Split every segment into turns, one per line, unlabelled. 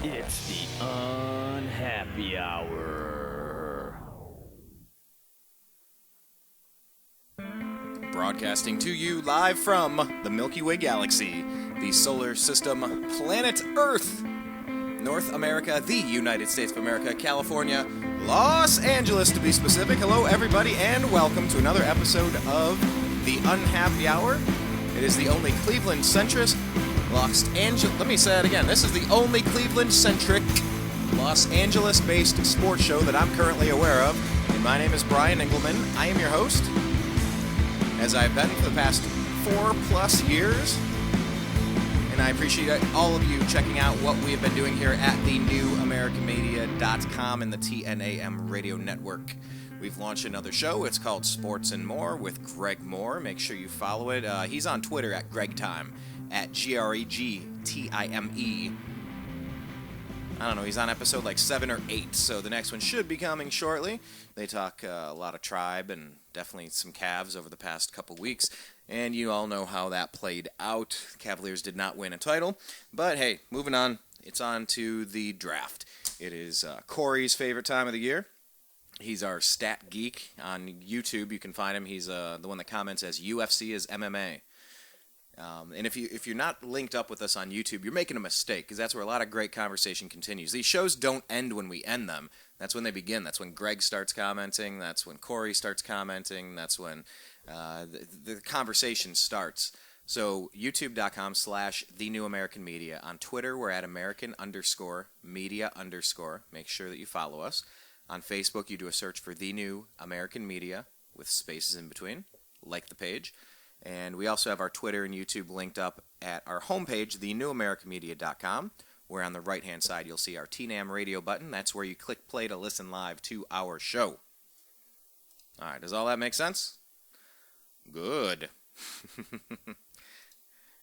It's the Unhappy Hour.
Broadcasting to you live from the Milky Way Galaxy, the solar system, planet Earth, North America, the United States of America, California, Los Angeles to be specific. Hello, everybody, and welcome to another episode of the Unhappy Hour. It is the only Cleveland-centric Los Angeles. Let me say it again. This is the only Cleveland-centric, Los Angeles-based sports show that I'm currently aware of. And my name is Brian Engelman. I am your host, as I've been for the past 4+ years. And I appreciate all of you checking out what we have been doing here at the newamericanmedia.com and the TNAM radio network. We've launched another show. It's called Sports and More with Greg Moore. Make sure you follow it. He's on Twitter at GregTime, at GREGTIME. I don't know, he's on episode like 7 or 8, so the next one should be coming shortly. They talk a lot of Tribe and definitely some Cavs over the past couple weeks, and you all know how that played out. Cavaliers did not win a title, but hey, moving on, it's on to the draft. It is Corey's favorite time of the year. He's our stat geek on YouTube. You can find him. He's the one that comments as UFC is MMA. And if you're not linked up with us on YouTube, you're making a mistake, because that's where a lot of great conversation continues. These shows don't end when we end them. That's when they begin. That's when Greg starts commenting. That's when Corey starts commenting. That's when the conversation starts. So youtube.com/thenewamericanmedia. On Twitter, we're at American_media_. Make sure that you follow us. On Facebook, you do a search for The New American Media with spaces in between. Like the page. And we also have our Twitter and YouTube linked up at our homepage, thenewamericanmedia.com, where on the right-hand side you'll see our TNAM radio button. That's where you click play to listen live to our show. All right, does all that make sense? Good.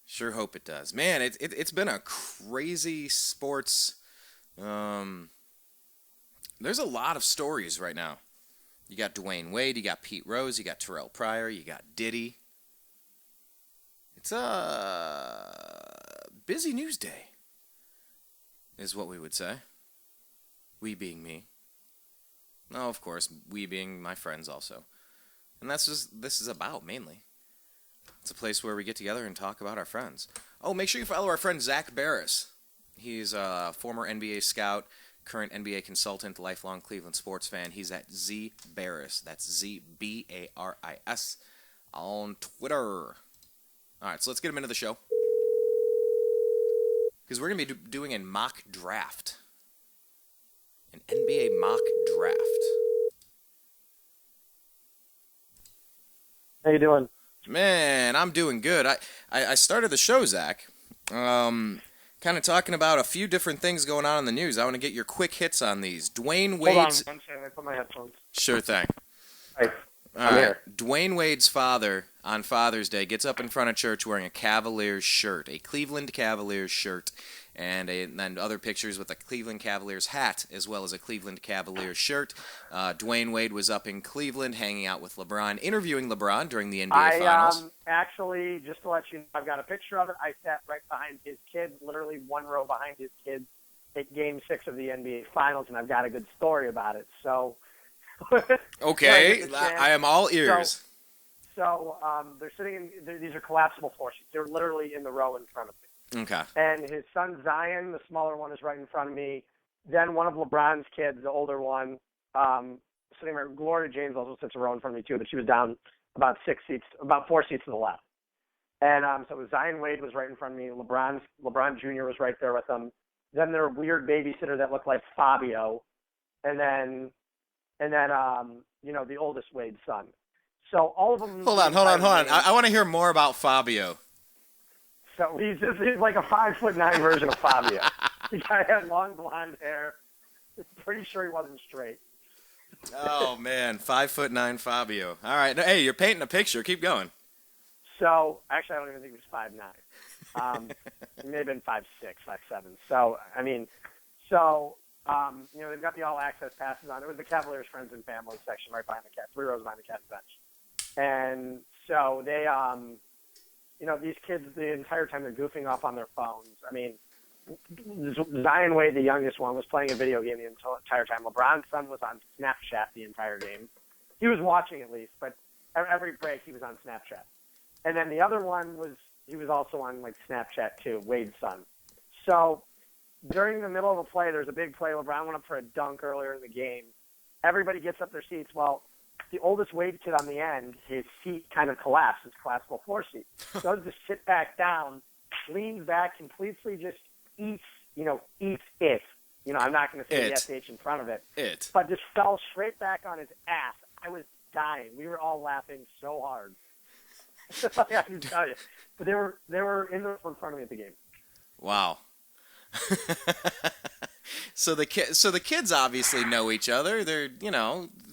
Sure hope it does. Man, it's been a crazy sports... There's a lot of stories right now. You got Dwyane Wade, you got Pete Rose, you got Terelle Pryor, you got Diddy. It's a busy news day, is what we would say. We being me. No, of course, we being my friends also. And that's just this is about, mainly. It's a place where we get together and talk about our friends. Oh, make sure you follow our friend Zak Baris. He's a former NBA scout, current NBA consultant, lifelong Cleveland sports fan. He's at Z Baris. That's ZBARIS on Twitter. All right, so let's get him into the show. Because we're going to be doing a mock draft. An NBA mock draft.
How you doing?
Man, I'm doing good. I started the show, Zach, kind of talking about a few different things going on in the news. I want to get your quick hits on these. Dwyane Wade's...
Hold on, one second. I put my headphones.
Sure thing.
Hey,
All right. Dwyane Wade's father, on Father's Day, gets up in front of church wearing a Cavaliers shirt, a Cleveland Cavaliers shirt, and then other pictures with a Cleveland Cavaliers hat, as well as a Cleveland Cavaliers shirt. Dwyane Wade was up in Cleveland hanging out with LeBron, interviewing LeBron during the NBA Finals.
Actually, just to let you know, I've got a picture of it. I sat right behind his kids, literally one row behind his kids at Game 6 of the NBA Finals, and I've got a good story about it. So...
Okay, I am all ears.
So they're sitting in, these are collapsible floor seats. They're literally in the row in front of me.
Okay.
And his son Zion, the smaller one, is right in front of me. Then one of LeBron's kids, the older one, sitting right. Gloria James also sits a row in front of me too, but she was down about 4 seats to the left. And so it was Zion Wade was right in front of me. LeBron Jr. was right there with them. Then their weird babysitter that looked like Fabio, and then the oldest Wade's son. So all of them.
Hold on. I want to hear more about Fabio.
So he's like a 5'9" version of Fabio. The guy had long blonde hair. Pretty sure he wasn't straight.
Oh man, 5'9" Fabio. All right, hey, you're painting a picture. Keep going.
So actually, I don't even think he was 5'9". He may have been 5'6", 5'7". So they've got the all-access passes on. It was the Cavaliers friends and family section right behind the cat, 3 rows behind the cat's bench. And so they, these kids, the entire time they're goofing off on their phones. I mean, Zion Wade, the youngest one, was playing a video game the entire time. LeBron's son was on Snapchat the entire game. He was watching at least, but every break he was on Snapchat. And then the other one he was also on like Snapchat too, Wade's son. So during the middle of a play, there's a big play. LeBron went up for a dunk earlier in the game. Everybody gets up their seats. Well, the oldest Wade kid on the end, his seat kind of collapsed. His classical floor seat. Goes to sit back down, leans back, completely just eats it. I'm not going to say the SH in front of it. But just fell straight back on his ass. I was dying. We were all laughing so hard. I can tell you. But they were in front of me at the game.
Wow. So the kids obviously know each other. They're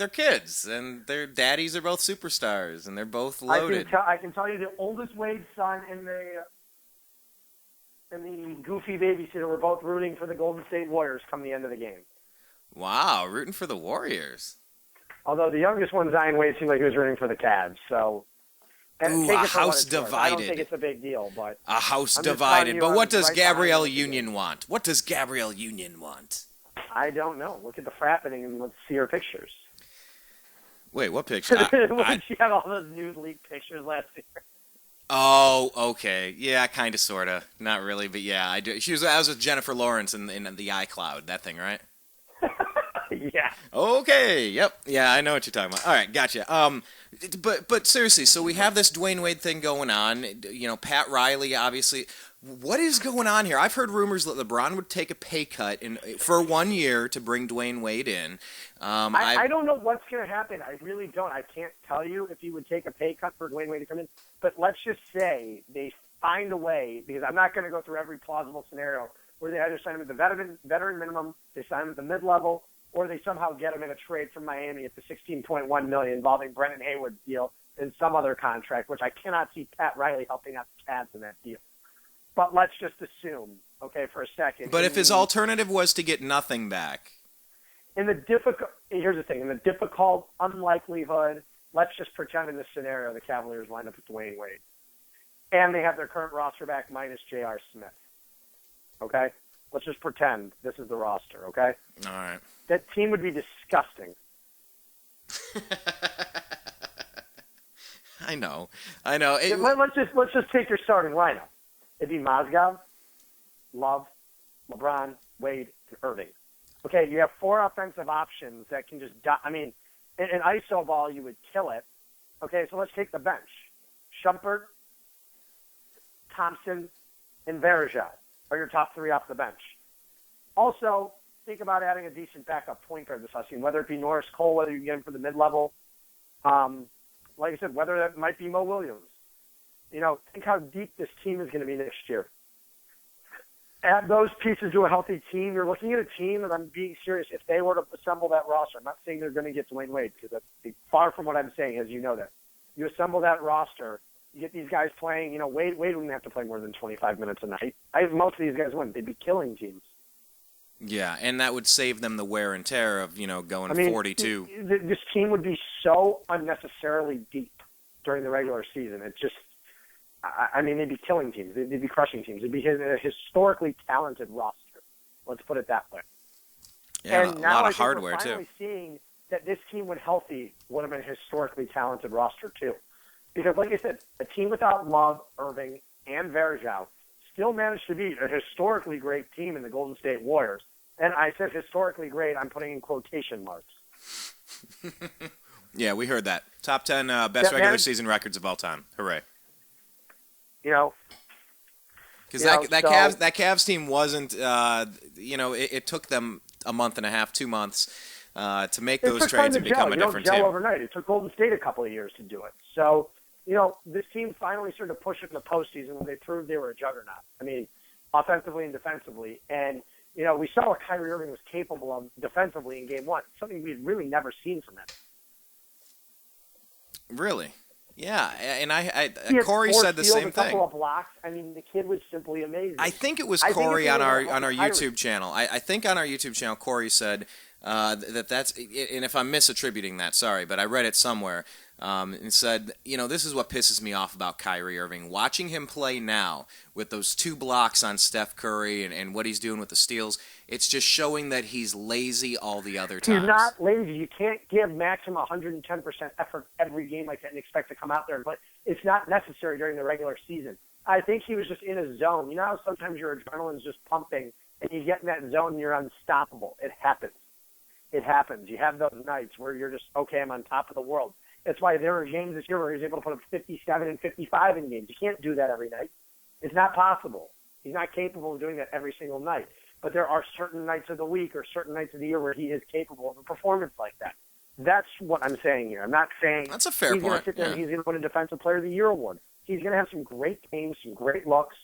kids, and their daddies are both superstars, and they're both loaded.
I can tell you the oldest Wade son and the goofy babysitter were both rooting for the Golden State Warriors come the end of the game.
Wow, rooting for the Warriors.
Although the youngest one, Zion Wade, seemed like he was rooting for the Cavs. So.
Ooh, a house divided.
I don't think it's a big deal, but
a house divided. But what does Gabrielle Union want? What does Gabrielle Union want?
I don't know. Look at the frappening and let's see her pictures.
Wait, what picture?
She had all those news leak pictures last year.
Oh, okay. Yeah, kind of, sort of. Not really, but yeah, I do. I was with Jennifer Lawrence in the iCloud, that thing, right?
Yeah.
Okay. Yep. Yeah, I know what you're talking about. All right, gotcha. But seriously, so we have this Dwyane Wade thing going on. Pat Riley, obviously. What is going on here? I've heard rumors that LeBron would take a pay cut for 1 year to bring Dwyane Wade in.
I don't know what's going to happen. I really don't. I can't tell you if he would take a pay cut for Dwyane Wade to come in. But let's just say they find a way, because I'm not going to go through every plausible scenario, where they either sign him at the veteran minimum, they sign him at the mid-level, or they somehow get him in a trade from Miami at the $16.1 million involving Brendan Haywood's deal and some other contract, which I cannot see Pat Riley helping out the Cavs in that deal. But let's just assume, okay, for a second.
But if his alternative was to get nothing back.
Here's the thing. In the difficult unlikelihood, let's just pretend in this scenario the Cavaliers wind up with Dwyane Wade. And they have their current roster back minus J.R. Smith. Okay? Let's just pretend this is the roster, okay?
All right.
That team would be disgusting.
I know.
Let's just take your starting lineup. It'd be Mozgov, Love, LeBron, Wade, and Irving. Okay, you have four offensive options that can just in iso ball, you would kill it. Okay, so let's take the bench. Shumpert, Thompson, and Varejao are your top three off the bench. Also, think about adding a decent backup point guard this offseason, whether it be Norris Cole, whether you get him for the mid-level. Like I said, whether that might be Mo Williams. Think how deep this team is going to be next year. Add those pieces to a healthy team. You're looking at a team, and I'm being serious, if they were to assemble that roster, I'm not saying they're going to get Dwyane Wade, because that's far from what I'm saying, as you know that. You assemble that roster, you get these guys playing, Wade wouldn't have to play more than 25 minutes a night. Most of these guys wouldn't. They'd be killing teams.
Yeah, and that would save them the wear and tear of, going 42.
This team would be so unnecessarily deep during the regular season. It just, they'd be killing teams. They'd be crushing teams. It'd be a historically talented roster. Let's put it that way.
Yeah,
and
a
now
lot of hardware,
we're finally seeing that this team, when healthy, would have been a historically talented roster, too. Because, like I said, a team without Love, Irving, and Varejao still managed to beat a historically great team in the Golden State Warriors. And I said historically great, I'm putting in quotation marks.
Yeah, we heard that. Top 10 best regular season records of all time. Hooray. Because that Cavs team wasn't, it took them a month and a half, 2 months to make those trades and become a different team.
Overnight. It took Golden State a couple of years to do it. So, this team finally started to push it in the postseason when they proved they were a juggernaut. Offensively and defensively. And, we saw what Kyrie Irving was capable of defensively in Game 1, something we had really never seen from him.
Really? Yeah, and Corey said the same thing.
A couple of blocks. The kid was simply amazing.
I think it was Corey on our YouTube channel. I think on our YouTube channel, Corey said That's and if I'm misattributing that, sorry, but I read it somewhere and said, this is what pisses me off about Kyrie Irving. Watching him play now with those 2 blocks on Steph Curry and what he's doing with the steals, it's just showing that he's lazy all the other times.
He's not lazy. You can't give maximum 110% effort every game like that and expect to come out there. But it's not necessary during the regular season. I think he was just in a zone. You know how sometimes your adrenaline's just pumping and you get in that zone and you're unstoppable. It happens. It happens. You have those nights where you're just, okay, I'm on top of the world. That's why there were games this year where he was able to put up 57 and 55 in games. You can't do that every night. It's not possible. He's not capable of doing that every single night. But there are certain nights of the week or certain nights of the year where he is capable of a performance like that. That's what I'm saying here. I'm not saying
that's a fair
he's going to
point.
sit there and he's going to win a Defensive Player of the Year award. He's going to have some great games, some great looks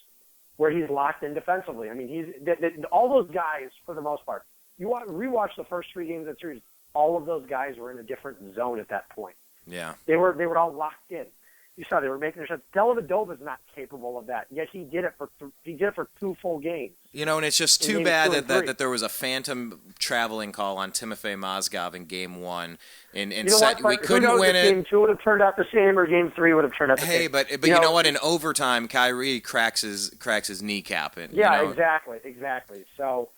where he's locked in defensively. I mean, all those guys, for the most part, you rewatch the first 3 games of the series, all of those guys were in a different zone at that point.
Yeah.
They were all locked in. You saw they were making their shots. Dellavedova is not capable of that, yet he did it for 2 full games.
And it's just too bad that there was a phantom traveling call on Timofey Mozgov in Game 1, and we couldn't win it.
Game 2 would have turned out the same, or Game 3 would have turned out the same.
Hey, but you know what? In overtime, Kyrie cracks his kneecap.
Exactly. So.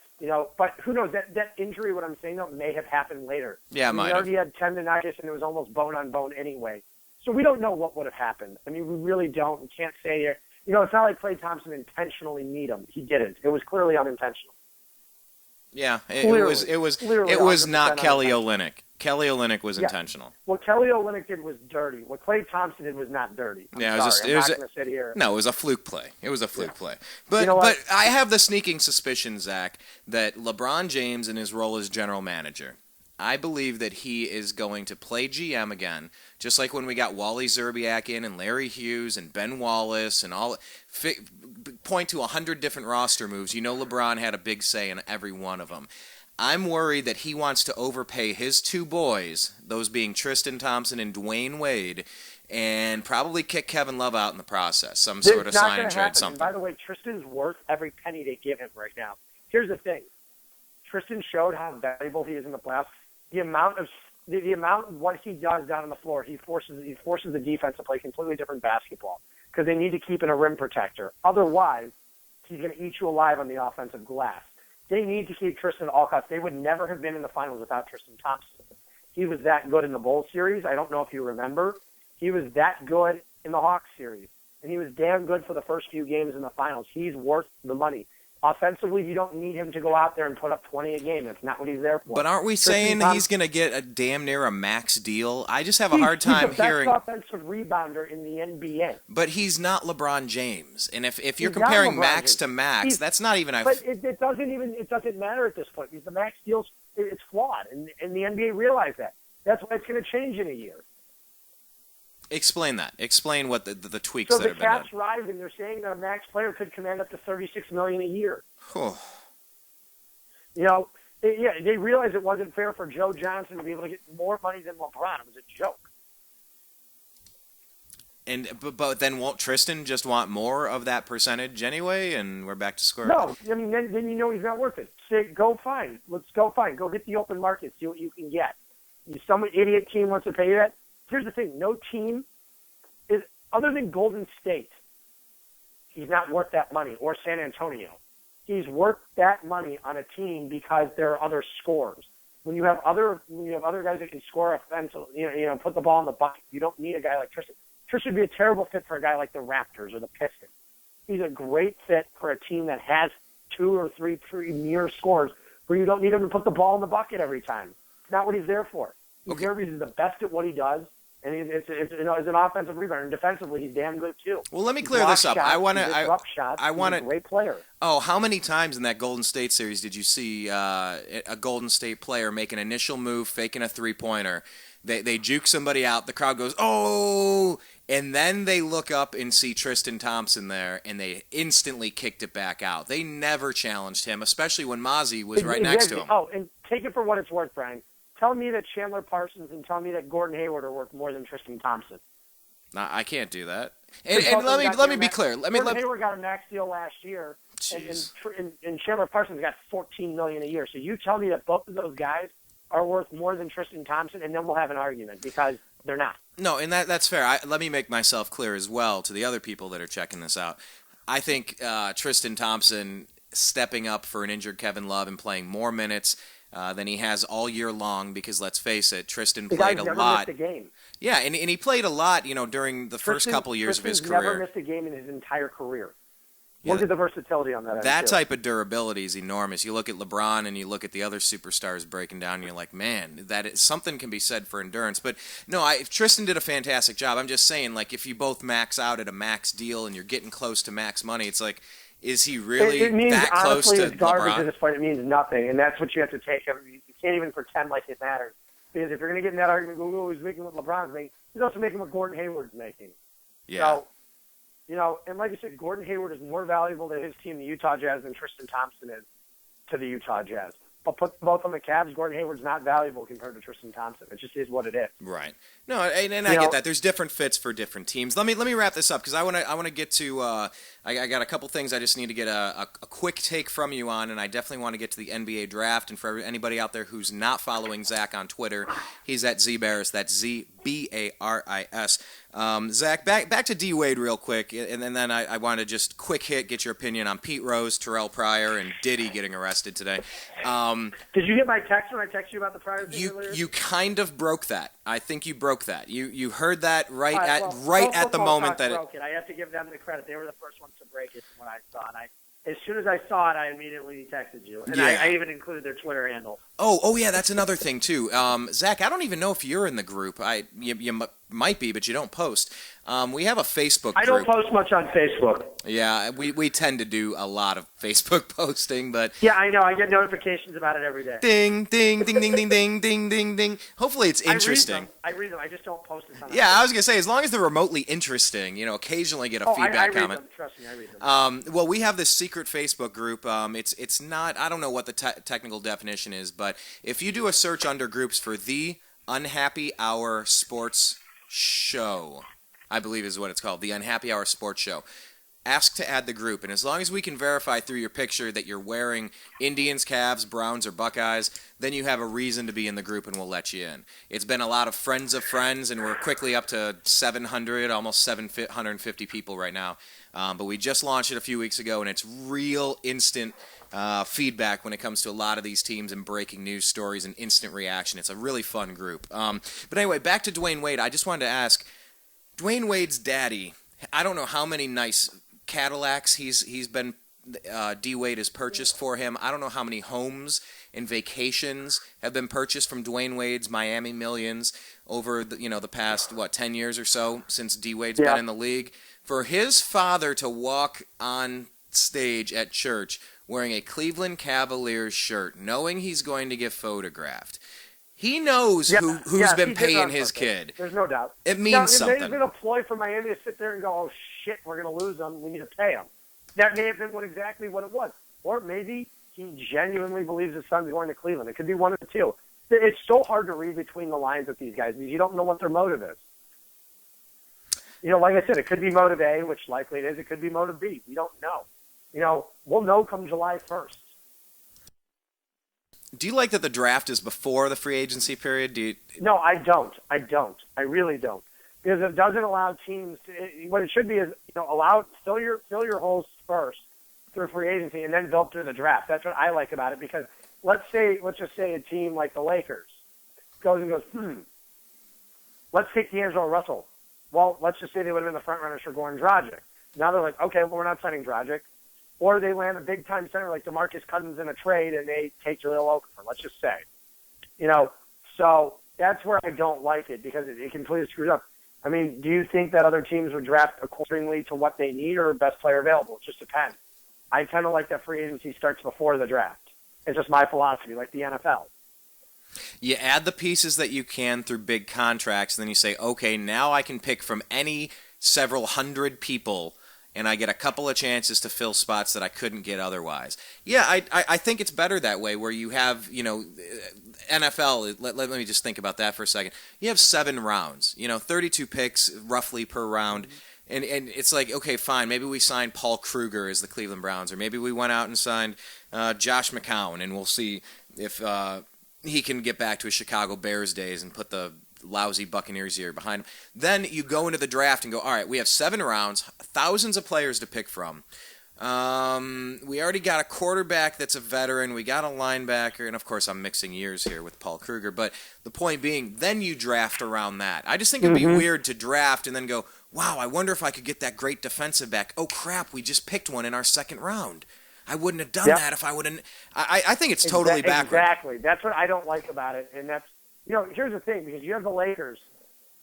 But who knows? That injury, what I'm saying, though, may have happened later.
Yeah,
He already had tendonitis, and it was almost bone-on-bone anyway. So we don't know what would have happened. I mean, we really don't. We can't say here. It's not like Klay Thompson intentionally need him. He didn't. It was clearly unintentional.
Yeah, it was not Kelly Olynyk. Kelly Olynyk was intentional.
What Kelly Olynyk did was dirty. What Klay Thompson did was not dirty. I'm not going to sit here.
No, it was a fluke play. But I have the sneaking suspicion, Zach, that LeBron James in his role as general manager, I believe that he is going to play GM again, just like when we got Wally Zerbiak in and Larry Hughes and Ben Wallace and all. Point to 100 different roster moves. LeBron had a big say in every one of them. I'm worried that he wants to overpay his 2 boys, those being Tristan Thompson and Dwyane Wade, and probably kick Kevin Love out in the process. Some sort of sign and trade something.
And by the way, Tristan's worth every penny they give him right now. Here's the thing. Tristan showed how valuable he is in the playoffs. The amount of what he does down on the floor, he forces the defense to play completely different basketball because they need to keep in a rim protector. Otherwise, he's going to eat you alive on the offensive glass. They need to keep Tristan at all costs. They would never have been in the finals without Tristan Thompson. He was that good in the Bulls series. I don't know if you remember. He was that good in the Hawks series. And he was damn good for the first few games in the finals. He's worth the money. Offensively, you don't need him to go out there and put up 20 a game. That's not what he's there for.
But aren't we saying he's going to get a damn near a max deal? I just have a hard time hearing.
He's the best offensive rebounder in the NBA.
But he's not LeBron James. And if you're comparing max to max, that's not even a.
But it doesn't matter at this point because the max deals it's flawed, and the NBA realized that. That's why it's going to change in a year.
Explain that. Explain what the tweaks that have been done.
So the cap's rising. They're saying that a max player could command up to $36 million a year. They realized it wasn't fair for Joe Johnson to be able to get more money than LeBron. It was a joke.
But then won't Tristan just want more of that percentage anyway, and we're back to square one?
No, I mean then he's not worth it. Say go find. Let's go find. Go hit the open market. See what you can get. Some idiot team wants to pay you that. Here's the thing. No team is, other than Golden State, he's not worth that money, or San Antonio. He's worth that money on a team because there are other scorers. When you have other guys that can score offensively, put the ball in the bucket, you don't need a guy like Tristan. Tristan would be a terrible fit for a guy like the Raptors or the Pistons. He's a great fit for a team that has 2 or 3 premier scorers where you don't need him to put the ball in the bucket every time. It's not what he's there for. He's the best at what he does, and it's an offensive rebounder. And defensively, he's damn good too.
Well, let me clear this up. I want to.
He's a great player.
Oh, how many times in that Golden State series did you see a Golden State player make an initial move, faking a 3-pointer? They juke somebody out. The crowd goes, "Oh!" And then they look up and see Tristan Thompson there, and they instantly kicked it back out. They never challenged him, especially when Mozzie was right next to him.
Oh, and take it for what it's worth, Brian. Tell me that Chandler Parsons and tell me that Gordon Hayward are worth more than Tristan Thompson.
No, I can't do that. And let me be clear.
Gordon Hayward got a max deal last year, and Chandler Parsons got $14 million a year. So you tell me that both of those guys are worth more than Tristan Thompson, and then we'll have an argument because they're not.
No, and that's fair. Let me make myself clear as well to the other people that are checking this out. I think Tristan Thompson stepping up for an injured Kevin Love and playing more minutes than he has all year long, because let's face it, Tristan played a lot.
Missed a game.
Yeah, and he played a lot, during the first couple years of his career.
Never missed a game in his entire career. Look at the versatility on that.
That type of durability is enormous. You look at LeBron and you look at the other superstars breaking down, and you're like, man, something can be said for endurance. But no, Tristan did a fantastic job. I'm just saying, like, if you both max out at a max deal and you're getting close to max money, it's like, is he really
it means,
that close
honestly,
to
it's garbage
LeBron?
at this point. It means nothing, and that's what you have to take. You can't even pretend like it matters. Because if you're going to get in that argument, go, he's making what LeBron's making, he's also making what Gordon Hayward's making.
Yeah.
So, and like I said, Gordon Hayward is more valuable to his team, the Utah Jazz, than Tristan Thompson is to the Utah Jazz. But put both on the Cavs, Gordon Hayward's not valuable compared to Tristan Thompson. It just is what it is.
Right. No, and I get that. There's different fits for different teams. Let me wrap this up, because I want to get to. I got a couple things I just need to get a quick take from you on, and I definitely want to get to the NBA draft. And for anybody out there who's not following Zach on Twitter, he's at Z Baris. That's ZBARIS. Zach, back to D Wade real quick, and then I want to just quick hit, get your opinion on Pete Rose, Terelle Pryor, and Diddy getting arrested today.
Did you get my text when I texted you about the Pryor thing earlier?
You kind of broke that. I think you broke that. You heard that right
right,
at the moment that
broke it. I have to give them the credit. They were the first ones to break it from what I saw, and as soon as I saw it, I immediately texted you, and I even included their Twitter handle. Oh
yeah, that's another thing too. Zach, I don't even know if you're in the group. You might be, but you don't post. We have a Facebook group.
I don't post much on Facebook.
Yeah, we tend to do a lot of Facebook posting, but
yeah, I know. I get notifications about it every day.
Ding, ding, ding, ding, ding, ding, ding, ding, ding. Hopefully it's interesting.
I read them. I just don't post it.
Yeah, I was gonna say, as long as they're remotely interesting, occasionally get a feedback comment.
Them. Trust me, I read them.
Well, we have this secret Facebook group. It's not. I don't know what the technical definition is, but if you do a search under groups for the Unhappy Hour Sports Show, I believe is what it's called, the Unhappy Hour Sports Show, ask to add the group. And as long as we can verify through your picture that you're wearing Indians, Cavs, Browns, or Buckeyes, then you have a reason to be in the group, and we'll let you in. It's been a lot of friends of friends, and we're quickly up to 700, almost 750 people right now. But we just launched it a few weeks ago, and it's real instant feedback when it comes to a lot of these teams and breaking news stories and instant reaction. It's a really fun group. But anyway, back to Dwyane Wade. I just wanted to ask, Dwyane Wade's daddy, I don't know how many nice Cadillacs he's been D Wade has purchased for him. I don't know how many homes and vacations have been purchased from Dwyane Wade's Miami Millions over the past 10 years or so since D Wade's been in the league. For his father to walk on stage at church wearing a Cleveland Cavaliers shirt, knowing he's going to get photographed. He knows who's been paying his kid.
There's no doubt.
It means something.
It may have been a ploy for Miami to sit there and go, oh, shit, we're going to lose them. We need to pay them. That may have been exactly what it was. Or maybe he genuinely believes his son's going to Cleveland. It could be one of the two. It's so hard to read between the lines with these guys because you don't know what their motive is. Like I said, it could be motive A, which likely it is. It could be motive B. We don't know. We'll know come July 1st.
Do you like that the draft is before the free agency period?
No, I don't. I really don't. Because it doesn't allow teams to. What it should be is, fill your holes first through free agency and then build through the draft. That's what I like about it. Because let's just say a team like the Lakers goes, let's take D'Angelo Russell. Well, let's just say they would have been the front runners for Goran Dragic. Now they're like, okay, well, we're not signing Dragic. Or they land a big-time center like DeMarcus Cousins in a trade, and they take Jahlil Okafor, let's just say. So that's where I don't like it because it completely screws up. I mean, do you think that other teams would draft accordingly to what they need or best player available? It just depends. I kind of like that free agency starts before the draft. It's just my philosophy, like the NFL.
You add the pieces that you can through big contracts, and then you say, okay, now I can pick from any several hundred people, and I get a couple of chances to fill spots that I couldn't get otherwise. Yeah, I think it's better that way, where you have, NFL, let me just think about that for a second. You have 7 rounds, 32 picks roughly per round. And it's like, okay, fine, maybe we signed Paul Kruger as the Cleveland Browns, or maybe we went out and signed Josh McCown, and we'll see if he can get back to his Chicago Bears days and put the lousy Buccaneers year behind him. Then you go into the draft and go, all right, we have 7 rounds, thousands of players to pick from. We already got a quarterback that's a veteran. We got a linebacker, and of course I'm mixing years here with Paul Kruger. But the point being, then you draft around that. I just think it'd be weird to draft and then go, wow, I wonder if I could get that great defensive back. Oh crap, we just picked one in our 2nd round. I wouldn't have done that if I wouldn't. I think it's totally backward.
Exactly. That's what I don't like about it, and that's here's the thing, because you have the Lakers.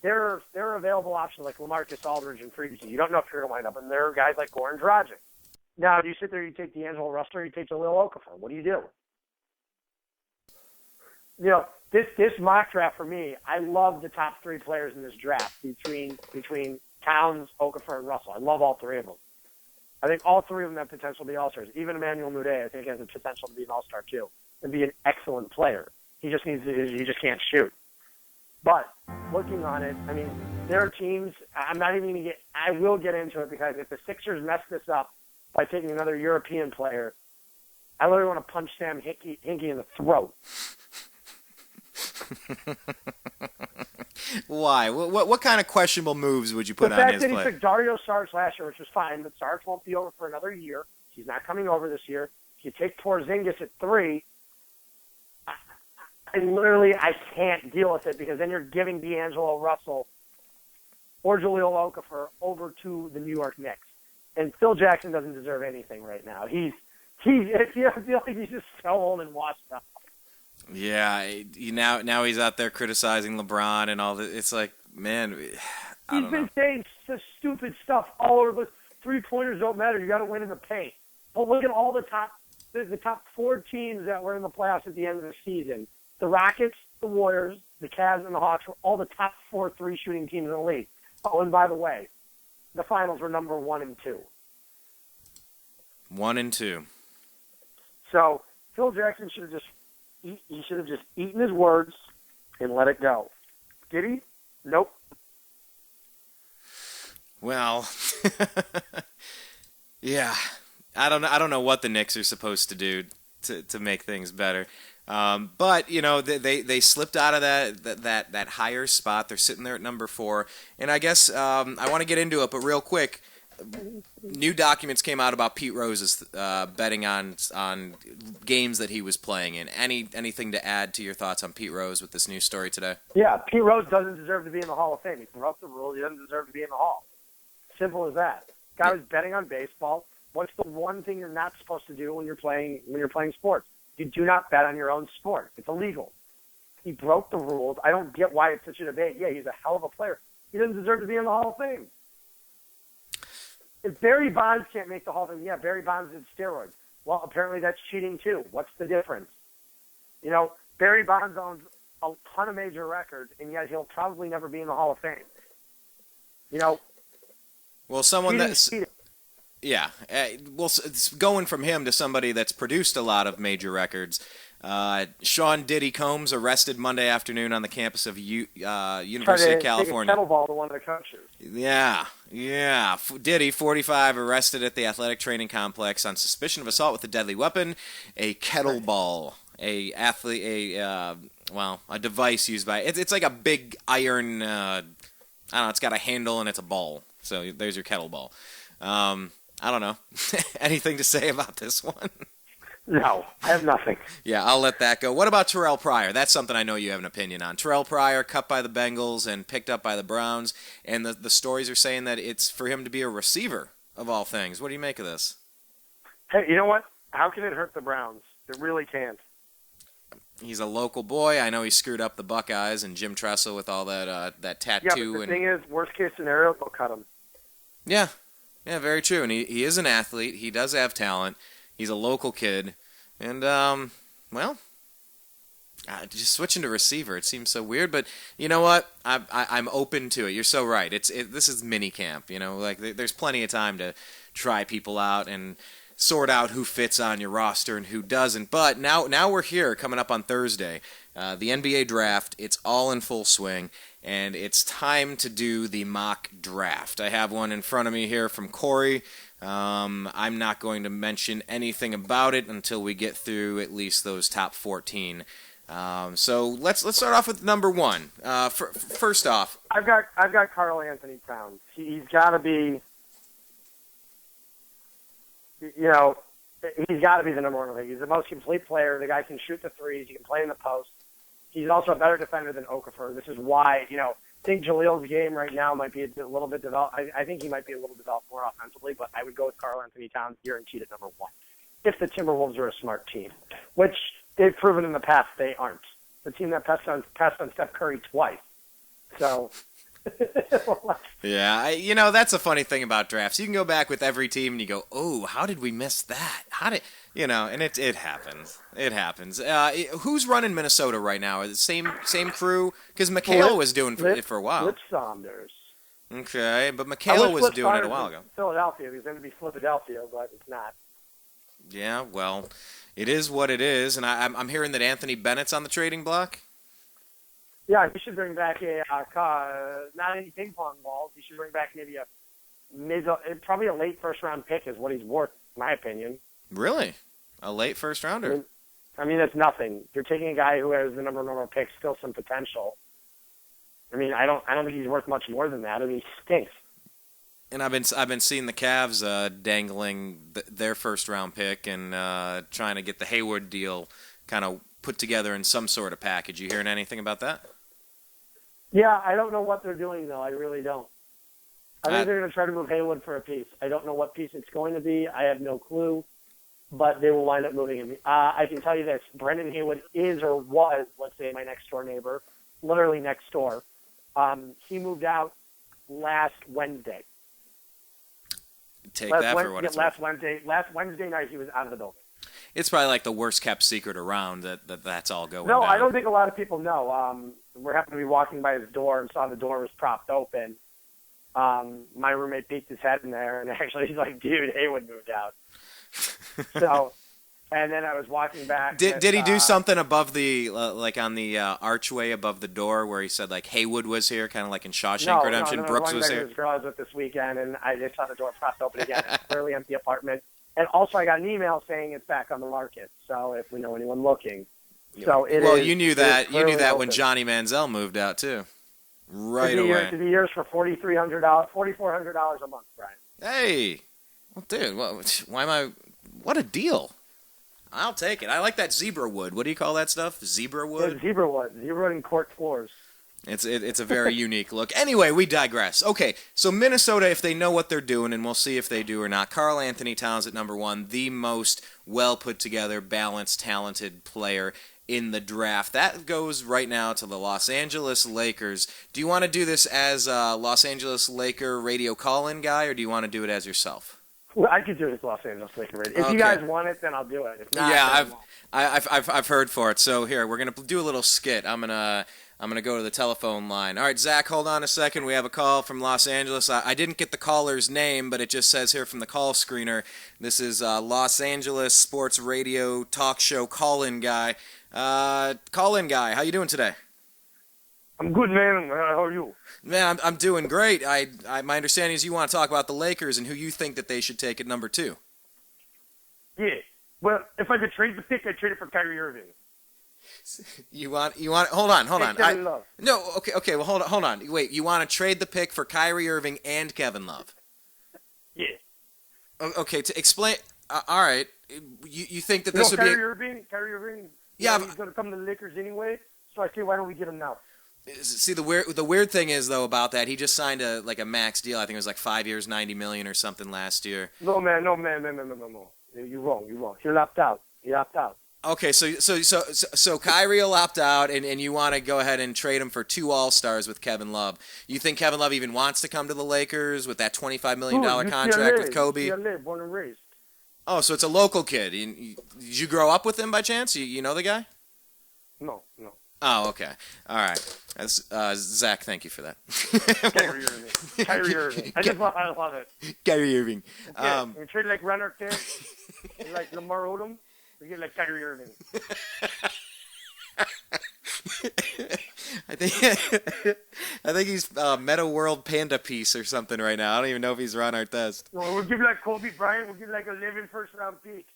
There are available options like LaMarcus Aldridge and free agency. You don't know if you're going to wind up, and there are guys like Goran Dragic. Now, do you sit there, you take D'Angelo Russell, or you take Jahlil Okafor? What do you do? This mock draft for me, I love the top 3 players in this draft between Towns, Okafor, and Russell. I love all 3 of them. I think all 3 of them have potential to be all-stars. Even Emmanuel Mudiay, I think, has the potential to be an all-star too and be an excellent player. He just can't shoot. But looking on it, I mean, there are teams. I'm not even going to get. I will get into it because if the Sixers mess this up by taking another European player, I literally want to punch Sam Hinkie in the throat.
Why? What kind of questionable moves would you put on his play?
The fact that he took Dario Saric last year, which was fine, but Saric won't be over for another year. He's not coming over this year. If you take Porzingis at 3, I can't deal with it, because then you're giving D'Angelo Russell or Jahlil Okafor over to the New York Knicks. And Phil Jackson doesn't deserve anything right now. I feel like he's just so old and washed up.
Yeah, now he's out there criticizing LeBron and all that. It's like, man,
he's been saying such stupid stuff all over. 3-pointers don't matter. You got to win in the paint. But look at all the top 4 teams that were in the playoffs at the end of the season. The Rockets, the Warriors, the Cavs, and the Hawks were all the top 4 3-shooting teams in the league. Oh, and by the way, the finals were number 1 and 2.
1 and 2.
So Phil Jackson should have just eaten his words and let it go. Did he? Nope.
Well, yeah, I don't know what the Knicks are supposed to do to make things better. But they slipped out of that higher spot. They're sitting there at number 4, and I guess I want to get into it, but real quick, new documents came out about Pete Rose's betting on games that he was playing in. Anything to add to your thoughts on Pete Rose with this new story today?
Yeah, Pete Rose doesn't deserve to be in the Hall of Fame. He broke the rules. He doesn't deserve to be in the Hall. Simple as that. Guy was betting on baseball. What's the one thing you're not supposed to do when you're playing sports? You do not bet on your own sport. It's illegal. He broke the rules. I don't get why it's such a debate. Yeah, he's a hell of a player. He doesn't deserve to be in the Hall of Fame. If Barry Bonds can't make the Hall of Fame, yeah, Barry Bonds did steroids. Well, apparently that's cheating too. What's the difference? Barry Bonds owns a ton of major records, and yet he'll probably never be in the Hall of Fame.
Well, someone that's... Yeah, well, it's going from him to somebody that's produced a lot of major records. Sean Diddy Combs arrested Monday afternoon on the campus of University of California.
Kettlebell to one of the coaches.
Yeah. Diddy, 45, arrested at the athletic training complex on suspicion of assault with a deadly weapon, a kettlebell, a device used by. It's like a big iron. I don't know. It's got a handle and it's a ball. So there's your kettlebell. I don't know. Anything to say about this one?
No, I have nothing.
Yeah, I'll let that go. What about Terelle Pryor? That's something I know you have an opinion on. Terelle Pryor, cut by the Bengals and picked up by the Browns, and the stories are saying that it's for him to be a receiver, of all things. What do you make of this?
Hey, you know what? How can it hurt the Browns? It really can't.
He's a local boy. I know he screwed up the Buckeyes and Jim Tressel with all that tattoo.
Yeah, but the thing is, worst case scenario, they'll cut him.
Yeah, very true. And he is an athlete. He does have talent. He's a local kid. And, just switching to receiver, it seems so weird. But you know what? I'm open to it. You're so right. This is mini camp. There's plenty of time to try people out and sort out who fits on your roster and who doesn't. But now we're here, coming up on Thursday. The NBA draft, it's all in full swing. And it's time to do the mock draft. I have one in front of me here from Corey. I'm not going to mention anything about it until we get through at least those top 14. So let's start off with number one. First off,
I've got Karl Anthony Towns. He's got to be, he's got to be the number one in the league. He's the most complete player. The guy can shoot the threes. He can play in the post. He's also a better defender than Okafor. This is why, I think Jalil's game right now might be a little bit developed. I think he might be a little developed more offensively, but I would go with Karl Anthony Towns guaranteed at number one. If the Timberwolves are a smart team, which they've proven in the past they aren't. The team that passed on Steph Curry twice. So,
yeah, that's a funny thing about drafts. You can go back with every team and you go, oh, how did we miss that? And it happens. It happens. Who's running Minnesota right now? Is it same crew? Because Mikhail was doing it for a while.
Flip Saunders.
Okay, but Mikhail was doing it a while ago.
Philadelphia. He was going to be Philadelphia, but it's not.
Yeah, well, it is what it is, and I'm hearing that Anthony Bennett's on the trading block.
Yeah, he should bring back not any ping pong balls. He should bring back maybe probably a late first round pick is what he's worth, in my opinion.
Really, a late first rounder?
I mean, that's nothing. You're taking a guy who has the number one pick, still some potential. I mean, I don't think he's worth much more than that. I mean, he stinks.
And I've been seeing the Cavs dangling their first round pick and trying to get the Hayward deal kind of put together in some sort of package. You hearing anything about that?
Yeah, I don't know what they're doing though. I really don't. I think they're going to try to move Hayward for a piece. I don't know what piece it's going to be. I have no clue, but they will wind up moving him. I can tell you this: Brendan Haywood is or was, let's say, my next door neighbor, literally next door. He moved out last Wednesday.
Take that for what it's worth.
Last Wednesday night, he was out of the building.
It's probably like the worst kept secret around that's all going
No,
down.
I don't think a lot of people know. We happened to be walking by his door and saw the door was propped open. My roommate peeked his head in there, and actually he's like, dude, Haywood moved out. So, and then I was walking back.
Did he do something above the, like on the archway above the door where he said like Haywood was here, kind of like in Shawshank Redemption, Brooks was here?
His girl I was with this weekend, and I just saw the door propped open again. It's a clearly empty apartment. And also I got an email saying it's back on the market, so if we know anyone looking. So
you knew that when Johnny Manziel moved out too. Right away.
To be yours for $4,400 a month, Brian.
Hey, well, dude, what a deal! I'll take it. I like that zebra wood. What do you call that stuff? Zebra wood.
Yeah, zebra wood and cork floors.
It's a very unique look. Anyway, we digress. Okay, so Minnesota, if they know what they're doing, and we'll see if they do or not. Karl Anthony Towns at number one, the most well put together, balanced, talented player in the draft. That goes right now to the Los Angeles Lakers. Do you want to do this as a Los Angeles Laker radio call-in guy, or do you want to do it as yourself?
Well, I could do it as Los Angeles Laker radio. If you guys want it, then I'll do it. If not,
yeah, I've heard for it. So here, we're gonna do a little skit. I'm gonna go to the telephone line. All right, Zach, hold on a second. We have a call from Los Angeles. I didn't get the caller's name, but it just says here from the call screener, this is Los Angeles Sports Radio Talk Show call-in guy. Call-in guy, how you doing today?
I'm good, man. How are you?
Man, I'm doing great. My understanding is you want to talk about the Lakers and who you think that they should take at number two.
Yeah. Well, if I could trade the pick, I'd trade it for Kyrie Irving.
You want hold on.
No,
okay, well hold on. Wait, you want to trade the pick for Kyrie Irving and Kevin Love?
Yeah.
Okay, to explain all right. You think that this would
Kyrie
be
Irving.
Yeah,
he's going to come to the Lakers anyway. So I say, why don't we get him now?
See, the weird thing is though about that, he just signed a max deal. I think it was like 5 years, $90 million or something last year.
No, man. You're wrong. You're locked out.
Okay, so Kyrie will opt out, and you want to go ahead and trade him for 2 All-Stars with Kevin Love. You think Kevin Love even wants to come to the Lakers with that $25 million contract with Kobe?
UCLA, born and raised.
Oh, so it's a local kid. Did you grow up with him by chance? You know the guy?
No.
Oh, okay. All right. Zach, thank you for that.
Kyrie Irving. I love it.
Kyrie Irving.
We trade like Renner Kid, like Lamar Odom. We get like Kyrie Irving.
I think he's Meta World Panda Piece or something right now. I don't even know if he's Ron Artest.
Well, we'll give like Kobe Bryant. We'll give like 11 first-round picks.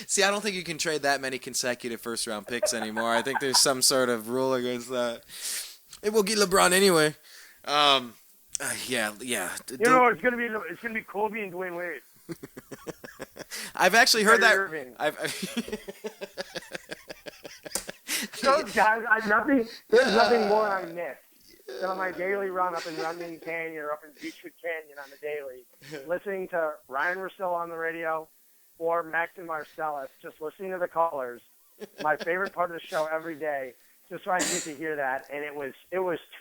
See, I don't think you can trade that many consecutive first-round picks anymore. I think there's some sort of rule against that. It will get LeBron anyway. Yeah.
You know, it's gonna be Kobe and Dwyane Wade.
I've actually heard that.
Those guys, there's nothing more I miss than on my daily run up in Runyon Canyon or up in Beechwood Canyon on the daily, listening to Ryan Russillo on the radio or Max and Marcellus, just listening to the callers. My favorite part of the show every day, just so I get to hear that, and it was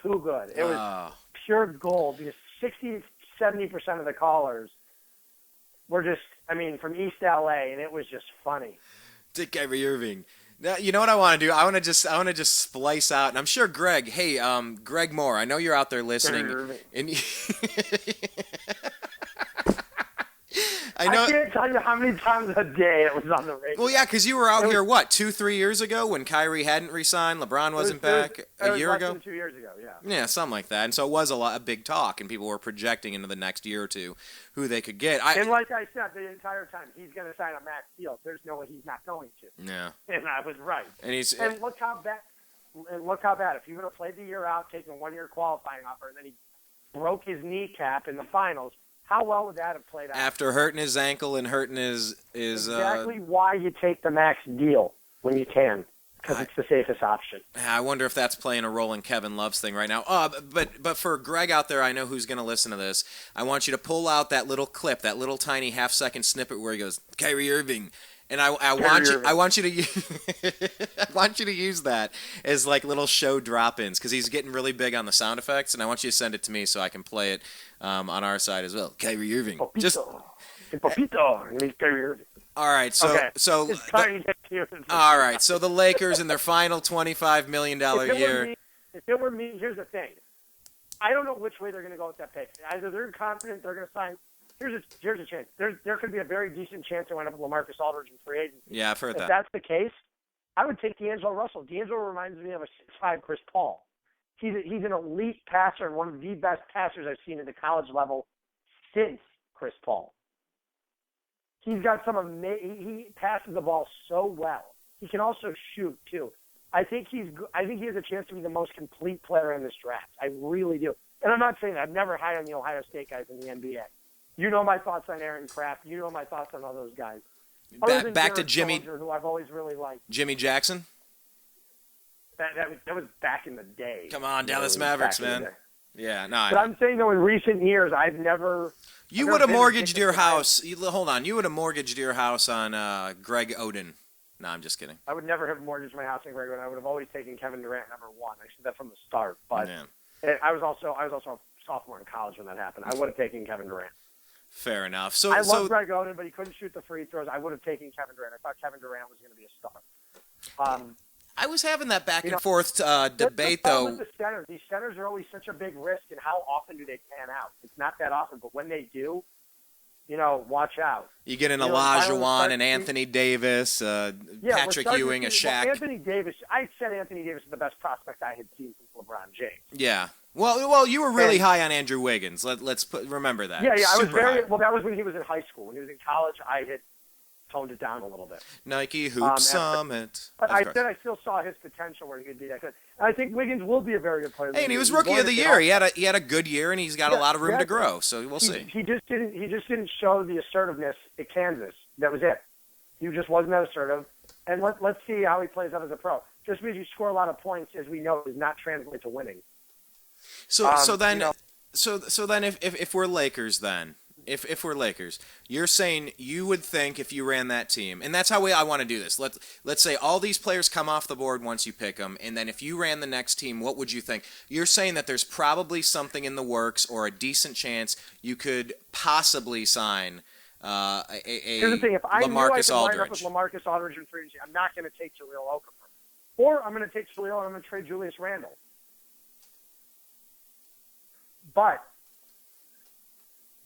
too good. It was pure gold because 60-70% of the callers were just, from East LA, and it was just funny.
Dick Kyrie Irving. Now, you know what I want to do? I want to just splice out, and I'm sure Greg. Hey, Greg Moore, I know you're out there listening. And I
can't tell you how many times a day it was on the radio.
Well, yeah, because you were out here, 2-3 years ago when Kyrie hadn't re-signed, LeBron wasn't back a year ago?
2 years ago, yeah.
Yeah, something like that. And so it was a big talk, and people were projecting into the next year or two who they could get.
And like I said, the entire time, he's going to sign a max deal. There's no way he's not going to.
Yeah.
And I was right.
And
look how bad. If he would have played the year out, taken a 1-year qualifying offer, and then he broke his kneecap in the finals, how well would that have played out?
After hurting his ankle and hurting his
exactly why you take the max deal when you can, because it's the safest option.
I wonder if that's playing a role in Kevin Love's thing right now. But for Greg out there, I know who's going to listen to this. I want you to pull out that little clip, that little tiny half-second snippet where he goes, Kyrie Irving. And I want you to use that as like little show drop-ins because he's getting really big on the sound effects, and I want you to send it to me so I can play it on our side as well. Kyrie Irving,
Papito. Kyrie Irving.
All right, so all right, so the Lakers in their final $25 million year.
If it were me, here's the thing. I don't know which way they're going to go with that pick. Either they're confident they're going to sign. Here's a chance. There could be a very decent chance to wind up with LaMarcus Aldridge in free agency.
Yeah, I've heard that.
If that's the case, I would take D'Angelo Russell. D'Angelo reminds me of a 6'5" Chris Paul. He's an elite passer and one of the best passers I've seen at the college level since Chris Paul. He's got he passes the ball so well. He can also shoot too. I think he has a chance to be the most complete player in this draft. I really do. And I'm not saying that. I've never high on the Ohio State guys in the NBA. You know my thoughts on Aaron Kraft. You know my thoughts on all those guys.
Back to Jimmy,
Soldier, who I've always really liked.
Jimmy Jackson.
That was back in the day.
Come on, Dallas Mavericks, man. Yeah, no.
But I'm saying though, in recent years, I've never.
You would have mortgaged your house. Hold on, you would have mortgaged your house on Greg Oden. No, I'm just kidding.
I would never have mortgaged my house on Greg Oden. I would have always taken Kevin Durant number one. I said that from the start. But I was also a sophomore in college when that happened. I would have taken Kevin Durant.
Fair enough.
I love Greg Oden, but he couldn't shoot the free throws. I would have taken Kevin Durant. I thought Kevin Durant was going to be a star.
I was having that back and forth debate, though.
With the centers. These centers are always such a big risk, and how often do they pan out? It's not that often, but when they do, watch out.
You get an Olajuwon, an Anthony Davis, Patrick Ewing, a Shaq.
Anthony Davis. I said Anthony Davis is the best prospect I had seen since LeBron James.
Yeah. Well, you were really high on Andrew Wiggins. Let's remember that.
Yeah. I was
high.
Well, that was when he was in high school. When he was in college, I had toned it down a little bit.
Nike Hoop Summit.
But I still saw his potential where he could be that good. And I think Wiggins will be a very good player.
Hey, and he was Rookie of the Year. He had a good year, and he's got a lot of room to grow. So we'll see.
He just didn't show the assertiveness at Kansas. That was it. He just wasn't that assertive. And let's see how he plays out as a pro. Just because you score a lot of points, as we know, does not translate to winning.
So then if we're Lakers then. If we're Lakers, you're saying you would think if you ran that team, and that's how I want to do this. Let's say all these players come off the board once you pick them, and then if you ran the next team, what would you think? You're saying that there's probably something in the works or a decent chance you could possibly sign
Here's the thing: if I knew I could line up with LaMarcus Aldridge in free agency, I'm not going to take Jahlil Okafor, or I'm going to take Jahlil and I'm going to trade Julius Randle. But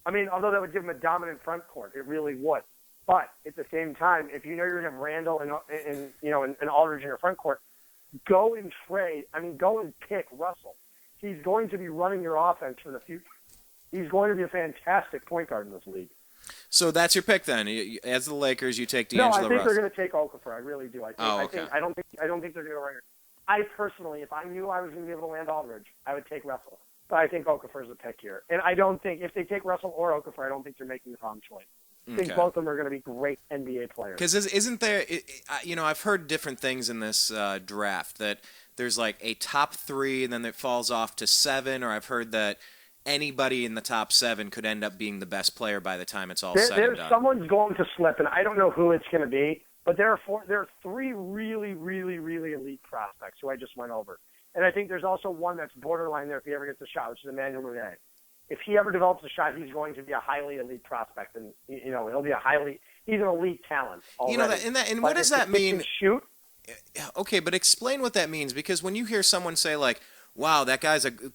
although that would give him a dominant front court, it really would. But at the same time, if you know you're going to have Randall and Aldridge in your front court, go and pick Russell. He's going to be running your offense for the future. He's going to be a fantastic point guard in this league.
So that's your pick then. As the Lakers, you take
No,
D'Angelo
I think
Russell.
they're going to take Okafor. I really do.
Okay.
I don't think they're going to go right. I personally, if I knew I was going to be able to land Aldridge, I would take Russell. But I think Okafor is the pick here. And I don't think, if they take Russell or Okafor, I don't think they're making the wrong choice. I think both of them are going to be great NBA players.
Because isn't there, I've heard different things in this draft, that there's like a top 3 and then it falls off to 7, or I've heard that anybody in the top 7 could end up being the best player by the time it's all said and done.
Someone's going to slip, and I don't know who it's going to be, but there are 3 really, really, really elite prospects who I just went over. And I think there's also one that's borderline there if he ever gets a shot, which is Emmanuel Mudiay. If he ever develops a shot, he's going to be a highly elite prospect, and he's an elite talent already.
And what does that mean?
Shoot.
Okay, but explain what that means, because when you hear someone say like, wow, that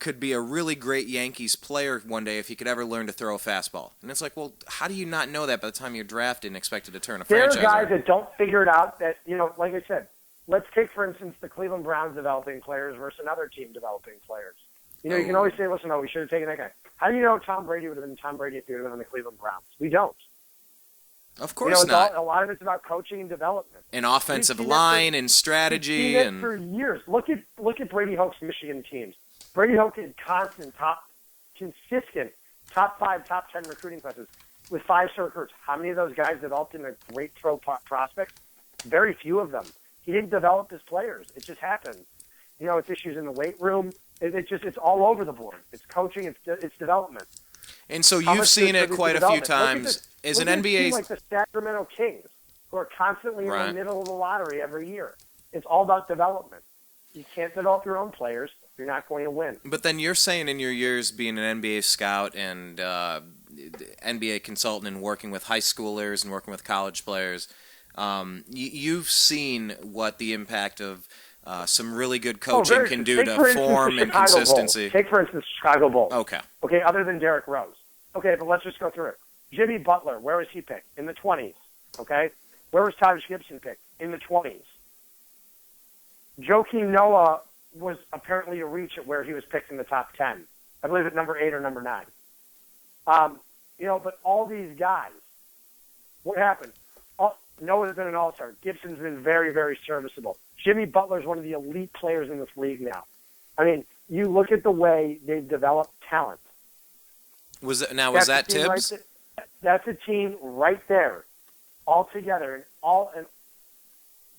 could be a really great Yankees player one day if he could ever learn to throw a fastball. And it's like, well, how do you not know that by the time you're drafted and expected to turn a franchise?
There are guys that don't figure it out that, like I said, let's take, for instance, the Cleveland Browns developing players versus another team developing players. You can always say, listen, we should have taken that guy. How do you know Tom Brady would have been Tom Brady if he would have been on the Cleveland Browns? We don't.
Of course not.
A lot of it's about coaching and development.
And offensive line and strategy.
We've seen it for years. Look at Brady Hoke's Michigan teams. Brady Hoke had consistent top 5, top 10 recruiting classes with 5-star recruits. How many of those guys developed into great throw prospects? Very few of them. He didn't develop his players. It just happened. It's issues in the weight room. It's all over the board. It's coaching. It's development.
And so you've seen it quite a few times. As an NBA,
like the Sacramento Kings, who are constantly in the middle of the lottery every year. It's all about development. You can't develop your own players. You're not going to win.
But then you're saying in your years being an NBA scout and NBA consultant and working with high schoolers and working with college players, you've seen what the impact of some really good coaching can do to form and consistency.
Take, for instance, Chicago Bulls.
Okay,
other than Derrick Rose. Okay, but let's just go through it. Jimmy Butler, where was he picked? In the 20s. Okay? Where was Taj Gibson picked? In the 20s. Joakim Noah was apparently a reach at where he was picked in the top 10. I believe at number 8 or number 9. But all these guys, what happened? Noah's been an all-star. Gibson's been very, very serviceable. Jimmy Butler's one of the elite players in this league now. I mean, you look at the way they've developed talent.
Was that Tibbs?
That's a team right there, all together, and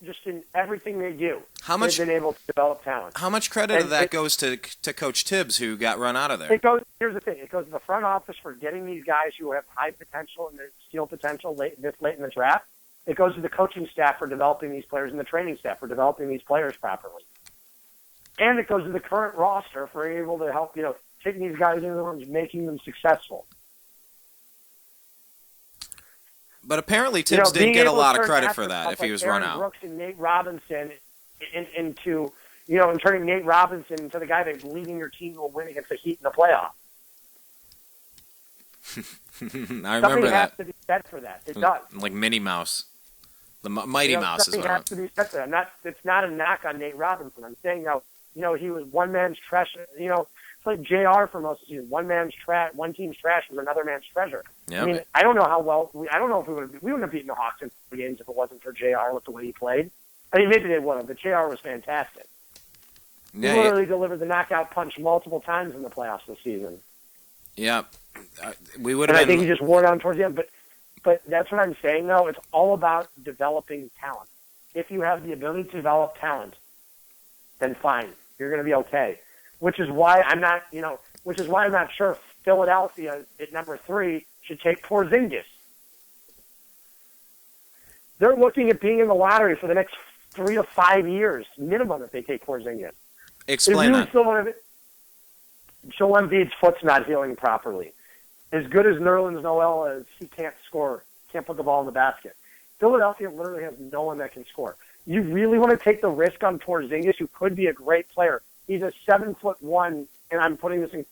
just in everything they do. They've been able to develop talent.
How much credit of that goes to Coach Tibbs, who got run out of there?
Here's the thing. It goes to the front office for getting these guys who have high potential and steal potential this late in the draft. It goes to the coaching staff for developing these players and the training staff for developing these players properly. And it goes to the current roster for being able to help, taking these guys into the rooms, making them successful.
But apparently Tibbs didn't get a lot of credit for that if he was run out.
Brooks and Nate Robinson into, and turning Nate Robinson into the guy that's leading your team to a win against the Heat in the playoffs.
I remember
Something
that.
has to be said for that. It does.
Like Minnie Mouse. The Mighty Mouse is what
has to be said for that. It's not a knock on Nate Robinson. I'm saying, he was one man's trash. It's like JR for most of the season. One team's trash was another man's treasure. Yep. I mean, I don't know how well. I don't know if we wouldn't have beaten the Hawks in 4 games if it wasn't for JR with the way he played. I mean, maybe they would have, but JR was fantastic. He literally delivered the knockout punch multiple times in the playoffs this season.
Yeah, we would have.
And I think he just wore down towards the end. But that's what I'm saying, though. It's all about developing talent. If you have the ability to develop talent, then fine, you're going to be okay. Which is why I'm not sure Philadelphia at number 3 should take Porzingis. They're looking at being in the lottery for the next 3 to 5 years minimum if they take Porzingis.
Explain that.
Joel Embiid's foot's not healing properly. As good as Nerlens Noel is, he can't score, can't put the ball in the basket. Philadelphia literally has no one that can score. You really want to take the risk on Porzingis, who could be a great player. He's a 7'1", and I'm putting this in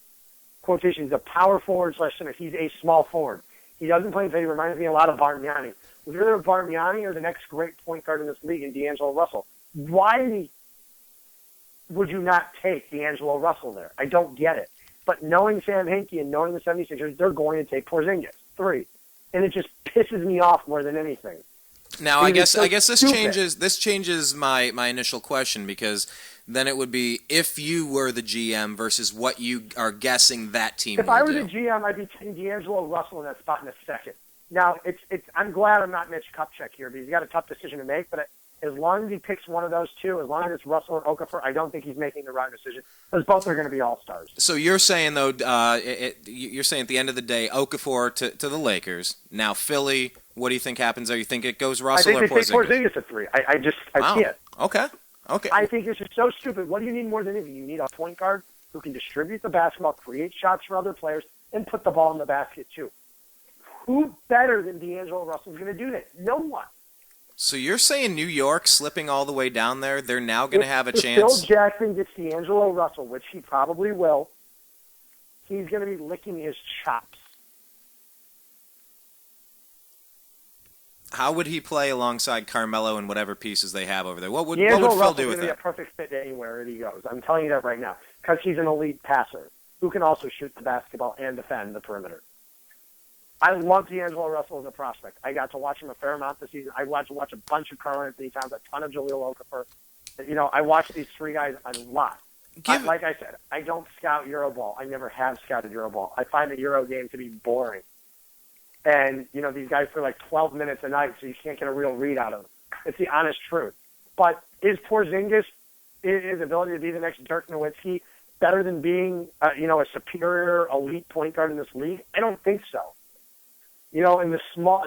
quotations, a power forward / center. He's a small forward. He doesn't play inside. He reminds me a lot of Bargnani. Would you rather have Bargnani or the next great point guard in this league in D'Angelo Russell? Why would you not take D'Angelo Russell there? I don't get it. But knowing Sam Hinkie and knowing the 76ers, they're going to take Porzingis. 3. and it just pisses me off more than anything.
Now, I guess this changes my initial question, because then it would be if you were the GM versus what you are guessing that team will do.
If I were the GM, I'd be taking D'Angelo Russell in that spot in a second. Now, I'm glad I'm not Mitch Kupchak here, because he's got a tough decision to make, but as long as he picks one of those two, as long as it's Russell or Okafor, I don't think he's making the right decision, because both are going to be all-stars.
So you're saying, though, you're saying at the end of the day, Okafor to the Lakers. Now, Philly, what do you think happens there? You think it goes Russell or Porzingis?
I think they take Porzingis at 3. I can't.
Okay.
I think it's just so stupid. What do you need more than anything? You need a point guard who can distribute the basketball, create shots for other players, and put the ball in the basket, too. Who better than D'Angelo Russell is going to do that? No one.
So you're saying New York slipping all the way down there, they're now going to have a chance?
If Phil Jackson gets D'Angelo Russell, which he probably will, he's going to be licking his chops.
How would he play alongside Carmelo and whatever pieces they have over there? What would
D'Angelo
Phil
Russell's
do with
going to be a perfect fit anywhere that he goes. I'm telling you that right now, because he's an elite passer who can also shoot the basketball and defend the perimeter. I love D'Angelo Russell as a prospect. I got to watch him a fair amount this season. I got to watch a bunch of Karl Anthony Towns, a ton of Jahlil Okafor. I watched these three guys a lot. Like I said, I don't scout Euroball. I never have scouted Euroball. I find the Euro game to be boring. And, these guys play like 12 minutes a night, so you can't get a real read out of them. It's the honest truth. But is Porzingis, his ability to be the next Dirk Nowitzki, better than being, a superior elite point guard in this league? I don't think so. In the small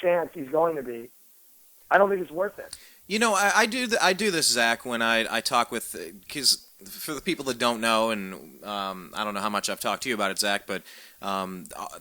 chance he's going to be, I don't think it's worth it.
I do this, Zach, when I talk with, because for the people that don't know, and I don't know how much I've talked to you about it, Zach, but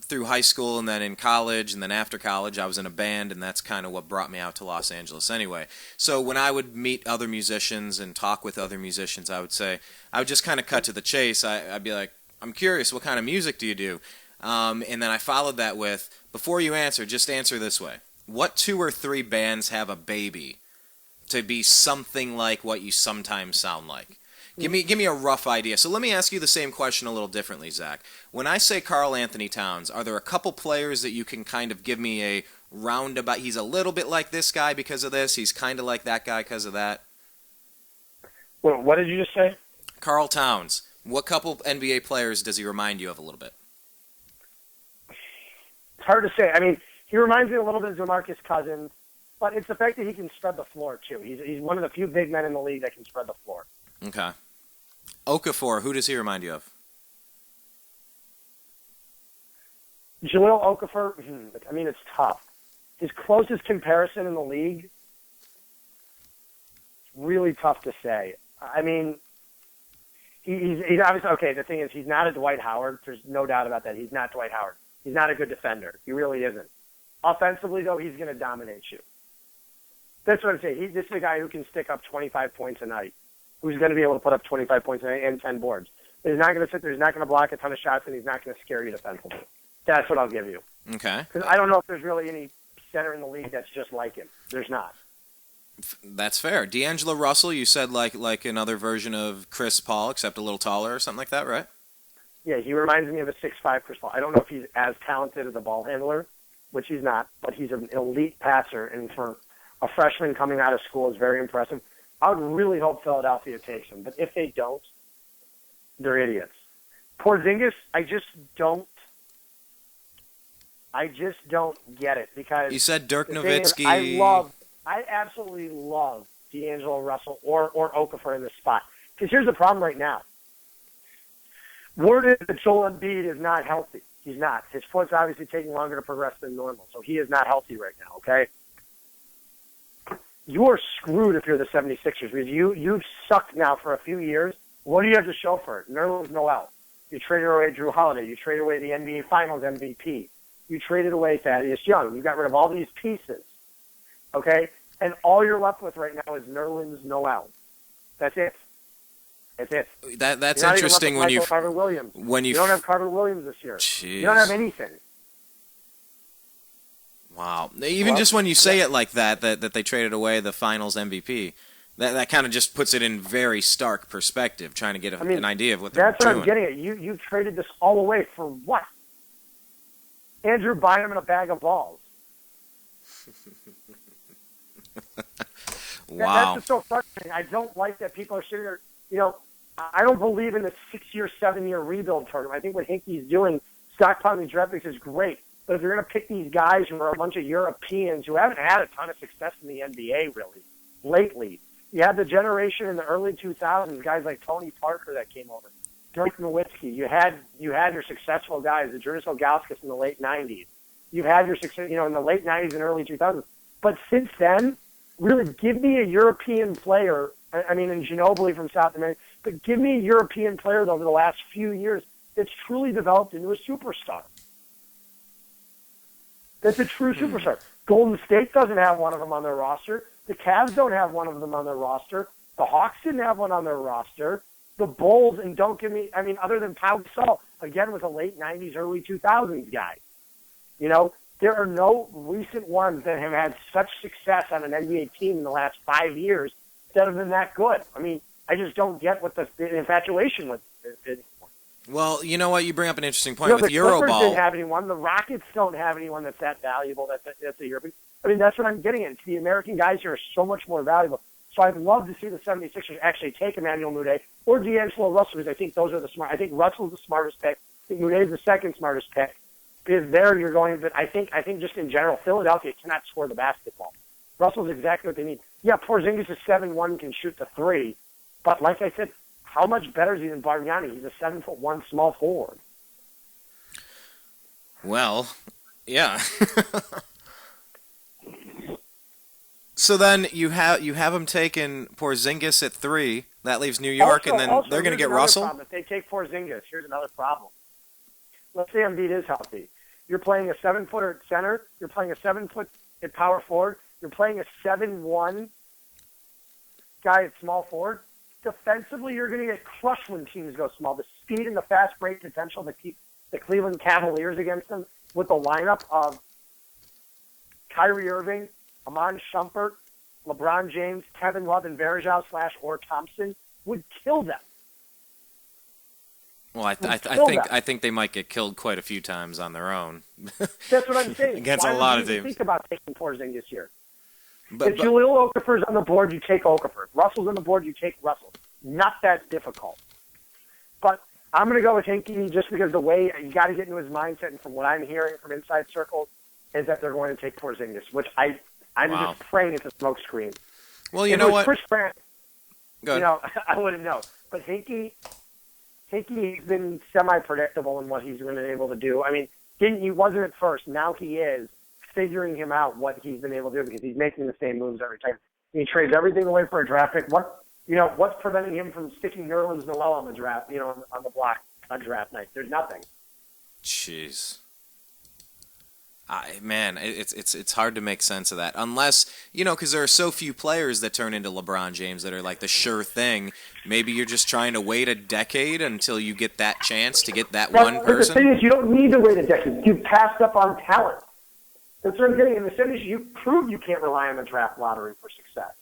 through high school and then in college and then after college, I was in a band, and that's kind of what brought me out to Los Angeles anyway. So when I would meet other musicians and talk with other musicians, I would just kind of cut to the chase. I'd be like, I'm curious, what kind of music do you do? And then I followed that with, before you answer, just answer this way. What 2 or 3 bands have a baby to be something like what you sometimes sound like? Give me a rough idea. So let me ask you the same question a little differently, Zach. When I say Karl Anthony Towns, are there a couple players that you can kind of give me a roundabout, he's a little bit like this guy because of this, he's kind of like that guy because of that?
Well, what did you just say?
Karl Towns. What couple NBA players does he remind you of a little bit?
It's hard to say. I mean, he reminds me a little bit of DeMarcus Cousins, but it's the fact that he can spread the floor, too. He's one of the few big men in the league that can spread the floor.
Okay. Okafor, who does he remind you of?
Jahlil Okafor, I mean, it's tough. His closest comparison in the league, it's really tough to say. I mean, he's obviously, okay, the thing is, he's not a Dwight Howard. There's no doubt about that. He's not Dwight Howard. He's not a good defender. He really isn't. Offensively, though, he's going to dominate you. That's what I'm saying. This is a guy who can stick up 25 points a night, who's going to be able to put up 25 points a night and 10 boards. But he's not going to sit there. He's not going to block a ton of shots, and he's not going to scare you defensively. That's what I'll give you.
Okay.
Because I don't know if there's really any center in the league that's just like him. There's not.
That's fair. D'Angelo Russell, you said like another version of Chris Paul, except a little taller or something like that, right?
Yeah, he reminds me of a 6'5" Chris Paul. I don't know if he's as talented as a ball handler, which he's not, but he's an elite passer, and for a freshman coming out of school is very impressive. I would really hope Philadelphia takes him, but if they don't, they're idiots. Porzingis, I just don't get it, because
you said Dirk Nowitzki.
I absolutely love D'Angelo Russell or Okafor in this spot. Because here's the problem right now. Word is that Joel Embiid is not healthy. He's not. His foot's obviously taking longer to progress than normal, so he is not healthy right now, okay? You are screwed if you're the 76ers, because you've sucked now for a few years. What do you have to show for it? Nerlens Noel. You traded away Drew Holiday. You traded away the NBA Finals MVP. You traded away Thaddeus Young. You got rid of all these pieces, okay? And all you're left with right now is Nerlens Noel. That's it. That's it.
That's interesting when you
Carter Williams. You don't have Carter Williams this year.
Jeez.
You don't have anything.
Wow. Even just when you say it like that they traded away the Finals MVP, that kind of just puts it in very stark perspective, trying to get an idea of what they're doing.
That's what I'm getting at. You traded this all away for what? Andrew Bynum and a bag of balls.
Wow.
That's just so frustrating. I don't like that people are sitting there. I don't believe in the 6-year, 7-year rebuild tournament. I think what Hinkie's doing, stockpiling draft picks, is great. But if you're going to pick these guys who are a bunch of Europeans who haven't had a ton of success in the NBA, really, lately, you had the generation in the early 2000s, guys like Tony Parker that came over, Dirk Nowitzki. You had your successful guys, the Jurgis Ilgauskas in the late 90s. You had your success, in the late 90s and early 2000s. But since then, really, give me a European player. I mean, in Ginobili from South America, but give me a European player over the last few years that's truly developed into a superstar. That's a true superstar. Golden State doesn't have one of them on their roster. The Cavs don't have one of them on their roster. The Hawks didn't have one on their roster. The Bulls, and don't give me, other than Pau Gasol, again, was a late 90s, early 2000s guy. There are no recent ones that have had such success on an NBA team in the last 5 years that have been that good. I just don't get what the infatuation with it.
Well, you know what? You bring up an interesting point with
the Clippers
Euroball.
didn't have anyone. The Rockets don't have anyone that's that valuable. That's a European. That's what I'm getting at. The American guys here are so much more valuable. So I'd love to see the 76ers actually take Emmanuel Mudiay or D'Angelo Russell, because I think those are the smart. I think Russell's the smartest pick. I think Muday's the second smartest pick. Because there you're going, but I think just in general, Philadelphia cannot score the basketball. Russell's exactly what they need. Yeah, Porzingis is 7'1", can shoot the three, but like I said, how much better is he than Bargnani? He's a 7'1" small forward.
Well, yeah. So then you have him taking Porzingis at 3. That leaves New York, and then they're going to get Russell.
Problem. If they take Porzingis, here's another problem. Let's say Embiid is healthy. You're playing a 7-footer at center. You're playing a 7-foot at power forward. You're playing a 7'1" guy at small forward. Defensively, you're going to get crushed when teams go small. The speed and the fast break potential that keep the Cleveland Cavaliers against them with the lineup of Kyrie Irving, Amon Shumpert, LeBron James, Kevin Love, and Varejao /or Thompson would kill them.
Well, I think they might get killed quite a few times on their own.
That's what I'm saying.
Against a lot of teams.
Think about taking Porzingis here. If Jahlil Okafor's on the board, you take Okafor. If Russell's on the board, you take Russell. Not that difficult. But I'm going to go with Hinkie just because the way you got to get into his mindset, and from what I'm hearing from inside circles, is that they're going to take Porzingis, which I'm just praying it's a smokescreen.
Well, you know what?
Chris Grant,
Good.
I wouldn't know. But Hinkie's been semi-predictable in what he's been able to do. He wasn't at first. Now he is. Figuring him out what he's been able to do because he's making the same moves every time. He trades everything away for a draft pick. What's preventing him from sticking Nerlens Noel on the draft, on the block on draft night? There's nothing.
Jeez. Man, it's hard to make sense of that unless, because there are so few players that turn into LeBron James that are like the sure thing. Maybe you're just trying to wait a decade until you get that chance to get that one person.
The thing is, you don't need to wait a decade. You passed up on talent. That's what I'm getting. In the 70s, you proved you can't rely on the draft lottery for success.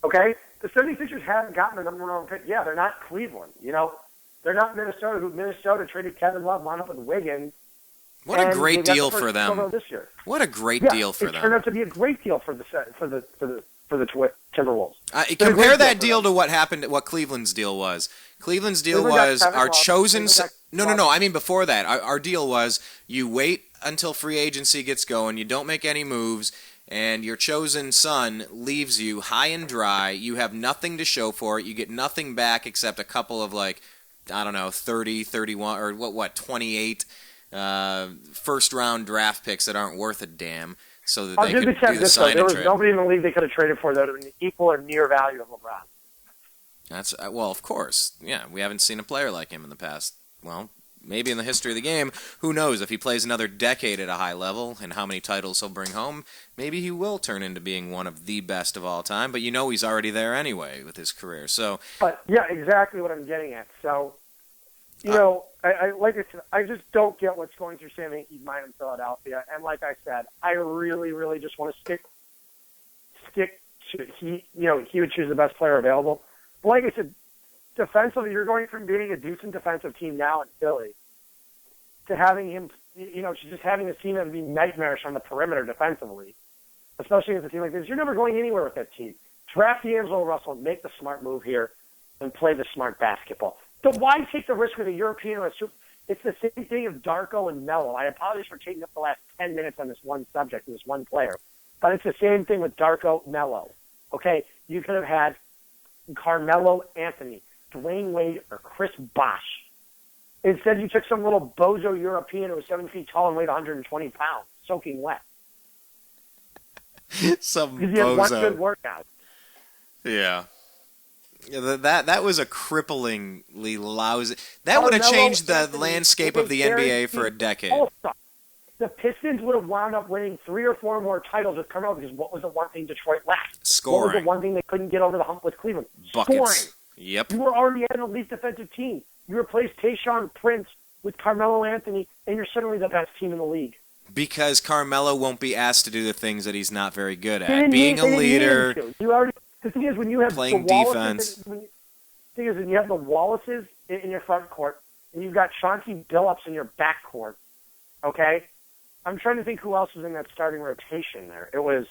Okay? The 76ers haven't gotten the number one pick. Yeah, they're not Cleveland. They're not Minnesota, who Minnesota traded Kevin Love, wound up with Wiggins.
What a great deal for them.
This year.
What a great deal for them.
It turned out to be a great deal for the Timberwolves.
Compare that deal to what happened. What Cleveland's deal was. Cleveland's deal was our chosen. No. I mean before that, our deal was you wait until free agency gets going. You don't make any moves, and your chosen son leaves you high and dry. You have nothing to show for it. You get nothing back except a couple of 30, 31, or what 28 first-round draft picks that aren't worth a damn, so that they could do the sign and trade.
There was nobody in the league they could have traded for that would have been equal or near value of LeBron.
That's well, of course. Yeah, we haven't seen a player like him in the past. Well, maybe in the history of the game. Who knows? If he plays another decade at a high level and how many titles he'll bring home, maybe he will turn into being one of the best of all time. But he's already there anyway with his career. So. But
yeah, exactly what I'm getting at. So. Like I said, I just don't get what's going through Sam Hinkie's mind in Philadelphia. And like I said, I really, really just want to stick to he would choose the best player available. But like I said, defensively, you're going from being a decent defensive team now in Philly to having him she's just having a team that would be nightmarish on the perimeter defensively, especially with a team like this. You're never going anywhere with that team. Draft D'Angelo Russell and make the smart move here and play the smart basketball. So why take the risk with a European or a super? It's the same thing of Darko and Melo. I apologize for taking up the last 10 minutes on this one subject and this one player, but it's the same thing with Darko Melo. Okay, you could have had Carmelo Anthony, Dwayne Wade, or Chris Bosh. Instead, you took some little bozo European who was 7 feet tall and weighed 120 pounds, soaking wet.
Some
because you had one
bozo.
good workout.
Yeah. That was a cripplingly lousy. That would have changed the landscape of the NBA for a decade.
All-star. The Pistons would have wound up winning 3 or 4 more titles with Carmelo because what was the one thing Detroit lacked?
Scoring.
What was the one thing they couldn't get over the hump with Cleveland?
Buckets.
Scoring.
Yep.
You were already an elite defensive team. You replaced Tayshaun Prince with Carmelo Anthony, and you're suddenly the best team in the league.
Because Carmelo won't be asked to do the things that he's not very good
They
at.
didn't
Being
need-
a
they didn't need
leader.
him to. You already. The thing is, when you have
Playing
the Wallaces,
defense.
the thing is, when you have the Wallaces in your front court, and you've got Chauncey Billups in your back court, okay? I'm trying to think who else was in that starting rotation there. It was,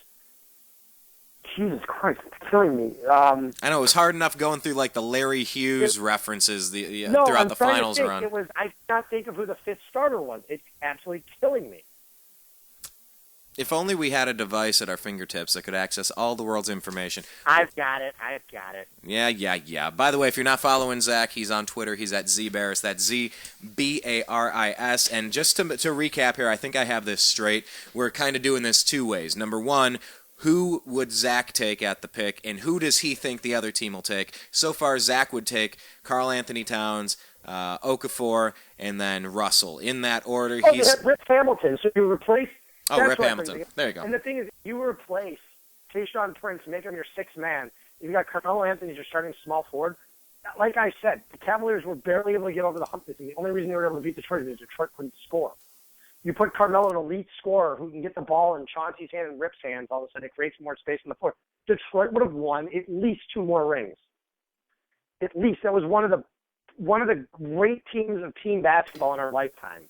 Jesus Christ, it's killing me.
I know it was hard enough going through like the Larry Hughes references throughout the finals run.
I cannot think of who the fifth starter was. It's absolutely killing me.
If only we had a device at our fingertips that could access all the world's information.
I've got it.
Yeah. By the way, if you're not following Zach, he's on Twitter. He's at Z Baris. That's Z-B-A-R-I-S. And just to recap here, I think I have this straight. We're kind of doing this 2 ways. Number one, who would Zach take at the pick, and who does he think the other team will take? So far, Zach would take Karl Anthony Towns, Okafor, and then Russell. In that order,
they had Rip Hamilton, so you replace...
Rip Hamilton. There you go.
And the thing is, you replace Tayshaun Prince, make him your sixth man. You've got Carmelo Anthony, your starting small forward. Like I said, the Cavaliers were barely able to get over the hump this season. The only reason they were able to beat Detroit is Detroit couldn't score. You put Carmelo, an elite scorer who can get the ball in Chauncey's hand and Rip's hands, all of a sudden it creates more space on the floor. Detroit would have won at least 2 more rings. At least. That was one of the great teams of team basketball in our lifetime.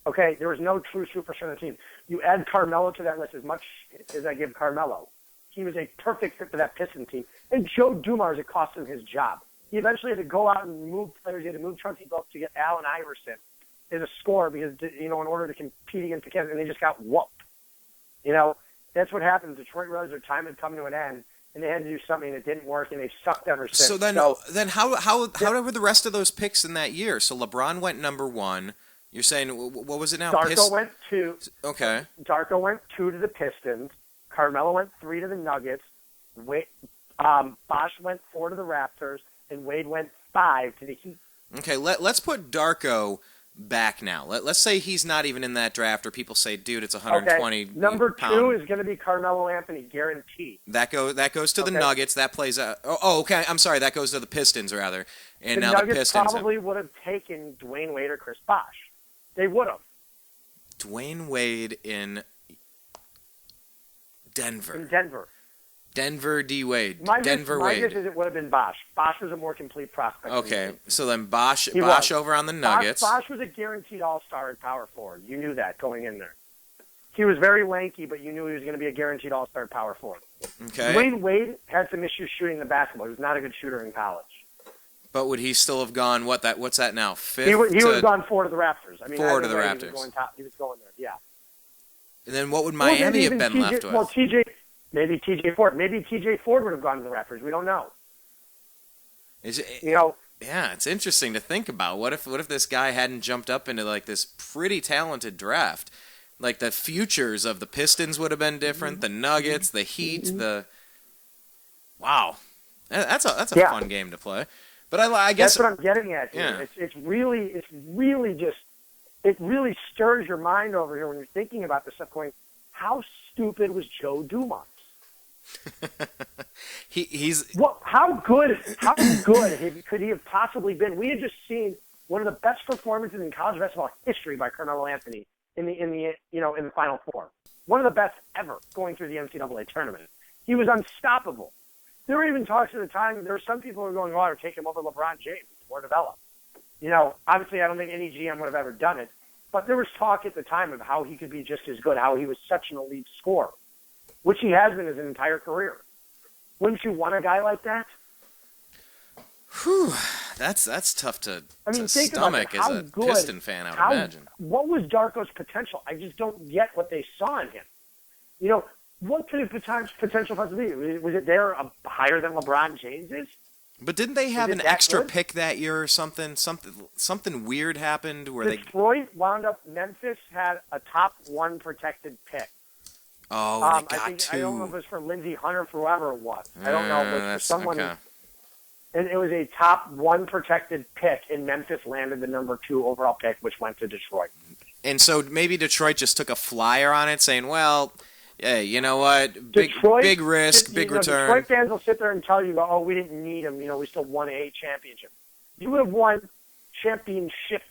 Okay, there was no true superstar on the team. You add Carmelo to that list as much as I give Carmelo. He was a perfect fit for that Pistons team. And Joe Dumars, it cost him his job. He eventually had to go out and move players. He had to move Chauncey Billups to get Allen Iverson as a scorer because, in order to compete against the Cavs, and they just got whooped. That's what happens. Detroit realized their time had come to an end, and they had to do something that didn't work, and they've sucked ever since.
So then how were the rest of those picks in that year? So LeBron went number 1. You're saying, what was it now?
Darko went 2.
Okay.
Darko went 2 to the Pistons. Carmelo went 3 to the Nuggets. Bosh went 4 to the Raptors. And Wade went 5 to the Heat.
Okay, let's put Darko back now. Let's say he's not even in that draft, or people say, dude, it's 120
okay. Number
pound.
2 is going to be Carmelo Anthony, guaranteed.
That goes to the Nuggets. That plays out. Oh, okay. I'm sorry. That goes to the Pistons, rather. And
the
now
Nuggets
the Pistons
probably would have taken Dwayne Wade or Chris Bosh. They would have.
Dwayne Wade in Denver. Denver D. Wade. Denver
my
Wade.
guess is it would have been Bosh. Bosh was a more complete prospect.
Okay, so then Bosh over on the Nuggets.
Bosh was a guaranteed all-star at power forward. You knew that going in there. He was very lanky, but you knew he was going to be a guaranteed all-star at power forward.
Okay.
Dwayne Wade had some issues shooting the basketball. He was not a good shooter in college.
But would he still have gone, what's that now, 5th?
He would have gone 4 to the Raptors.
4 to the Raptors.
He was going there, yeah.
And then what would Miami have been left with?
Well, maybe TJ Ford. Maybe TJ Ford would have gone to the Raptors. We don't know.
Yeah, it's interesting to think about. What if this guy hadn't jumped up into like this pretty talented draft? Like the futures of the Pistons would have been different, the Nuggets, the Heat, Wow. That's a fun game to play. But I guess
that's what I'm getting at here.
Yeah.
It really stirs your mind over here when you're thinking about this stuff going, how stupid was Joe Dumars? How good could he have possibly been? We had just seen one of the best performances in college basketball history by Carmelo Anthony in the Final Four. One of the best ever going through the NCAA tournament. He was unstoppable. There were even talks at the time. There were some people who were going, to take him over LeBron James. More developed. Obviously, I don't think any GM would have ever done it. But there was talk at the time of how he could be just as good, how he was such an elite scorer, which he has been his entire career. Wouldn't you want a guy like that?
Whew, that's tough to stomach as a Piston fan, I would imagine.
What was Darko's potential? I just don't get what they saw in him. You know, what could his potential possibly be? Was it there higher than LeBron James is?
But didn't they have an extra pick that year or something? Something weird happened where
Detroit wound up. Memphis had a top 1 protected pick.
Oh, they got two.
I don't know if it was for Lindsey Hunter, for whoever it was. I don't know. It was for someone. Okay. And it was a top 1 protected pick, and Memphis landed the number 2 overall pick, which went to Detroit.
And so maybe Detroit just took a flyer on it, saying, "Well, hey, you know what? Big risk, big return."
Detroit fans will sit there and tell you, "Oh, we didn't need him. You know, we still won a championship." You would have won championships,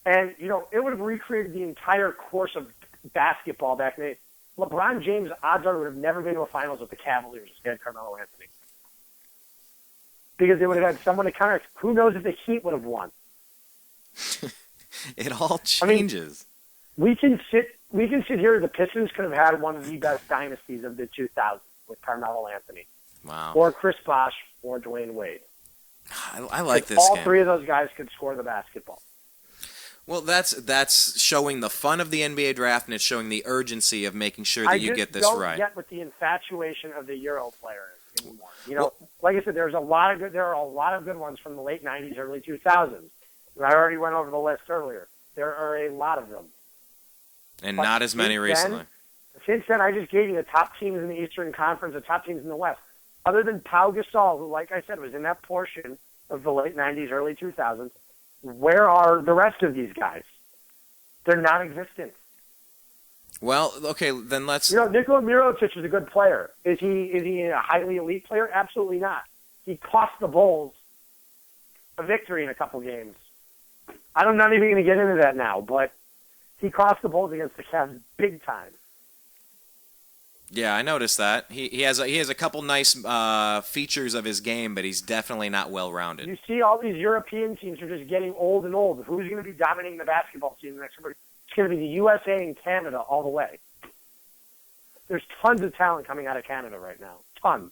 and you know it would have recreated the entire course of basketball back in the day. LeBron James, odds are, would have never been to a finals with the Cavaliers instead of Carmelo Anthony. Because they would have had someone to counter. Who knows if the Heat would have won?
It all changes.
I mean, we can sit here. The Pistons could have had one of the best dynasties of the 2000s with Carmelo Anthony.
Wow.
Or Chris Bosh or Dwyane Wade.
I like this
all
game.
3 of those guys could score the basketball.
Well, that's showing the fun of the NBA draft, and it's showing the urgency of making sure that you get this right.
I just don't get with the infatuation of the Euro players anymore. You know, like I said, there are a lot of good ones from the late 90s, early 2000s. I already went over the list earlier. There are a lot of them.
And not as many recently.
Since then, I just gave you the top teams in the Eastern Conference, the top teams in the West. Other than Pau Gasol, who, like I said, was in that portion of the late 90s, early 2000s, where are the rest of these guys? They're non-existent.
Well, okay, then let's...
You know, Nikola Mirotic is a good player. Is he a highly elite player? Absolutely not. He cost the Bulls a victory in a couple games. I'm not even going to get into that now, but he cost the Bulls against the Cavs big time.
Yeah, I noticed that. He has a couple nice features of his game, but he's definitely not well-rounded.
You see all these European teams are just getting old and old. Who's going to be dominating the basketball team next year? It's going to be the USA and Canada all the way. There's tons of talent coming out of Canada right now. Tons.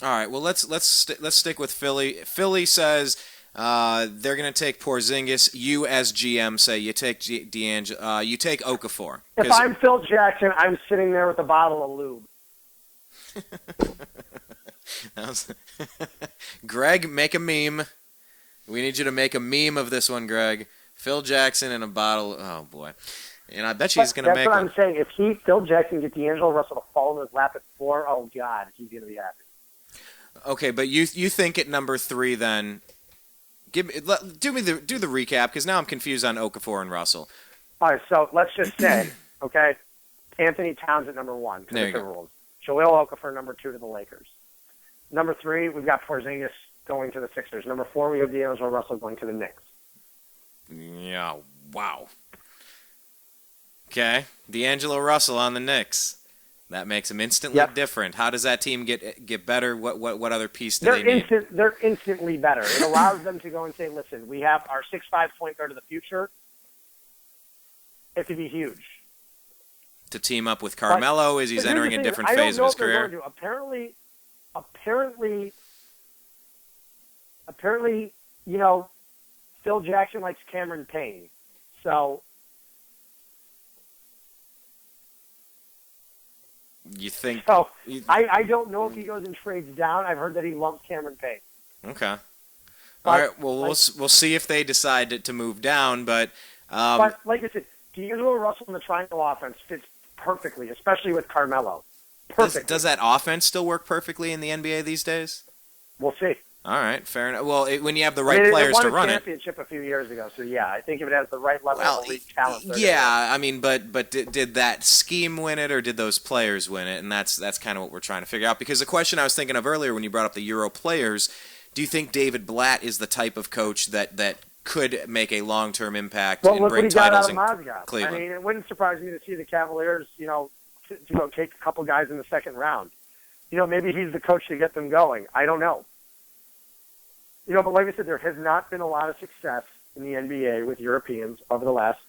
All right, well, let's stick with Philly. Philly says they're going to take Porzingis. You, as GM, say you take you take Okafor.
If I'm Phil Jackson, I'm sitting there with a bottle of lube.
Greg, make a meme. We need you to make a meme of this one, Greg. Phil Jackson and a bottle. Oh boy, and I bet you he's going to make.
That's what
one.
I'm saying. If Phil Jackson get D'Angelo Russell to fall in his lap at 4, oh God, he's going to be happy.
Okay, but you think at number 3 then? Do the recap, because now I'm confused on Okafor and Russell.
All right, so let's just say, okay, Anthony Towns at number 1 to the Timberwolves. Joel Okafor number 2 to the Lakers. Number 3, we've got Porzingis going to the Sixers. Number 4, we have D'Angelo Russell going to the Knicks.
Yeah, wow. Okay, D'Angelo Russell on the Knicks. That makes them instantly different. How does that team get better? What other piece do they need?
They're instantly better. It allows them to go and say, listen, we have our 6'5" point guard of the future. It could be huge.
To team up with Carmelo as he's entering a different phase of his career.
Apparently, you know, Phil Jackson likes Cameron Payne. So
you think?
So I don't know if he goes and trades down. I've heard that he loves Cameron Payne.
Okay. All right. Well, we'll see if they decide to move down. But
like I said, D'Angelo Russell in the triangle offense fits perfectly, especially with Carmelo. Perfect.
Does that offense still work perfectly in the NBA these days?
We'll see.
All right, fair enough. Well, when you have the right players to run it.
It won a championship a few years ago, so yeah, I think if it has the right level of elite talent.
Yeah, I mean, but did that scheme win it, or did those players win it? And that's kind of what we're trying to figure out. Because the question I was thinking of earlier when you brought up the Euro players, do you think David Blatt is the type of coach that could make a long-term impact and bring titles in Cleveland?
I mean, it wouldn't surprise me to see the Cavaliers, take a couple guys in the second round. Maybe he's the coach to get them going. I don't know. But like I said, there has not been a lot of success in the NBA with Europeans over the last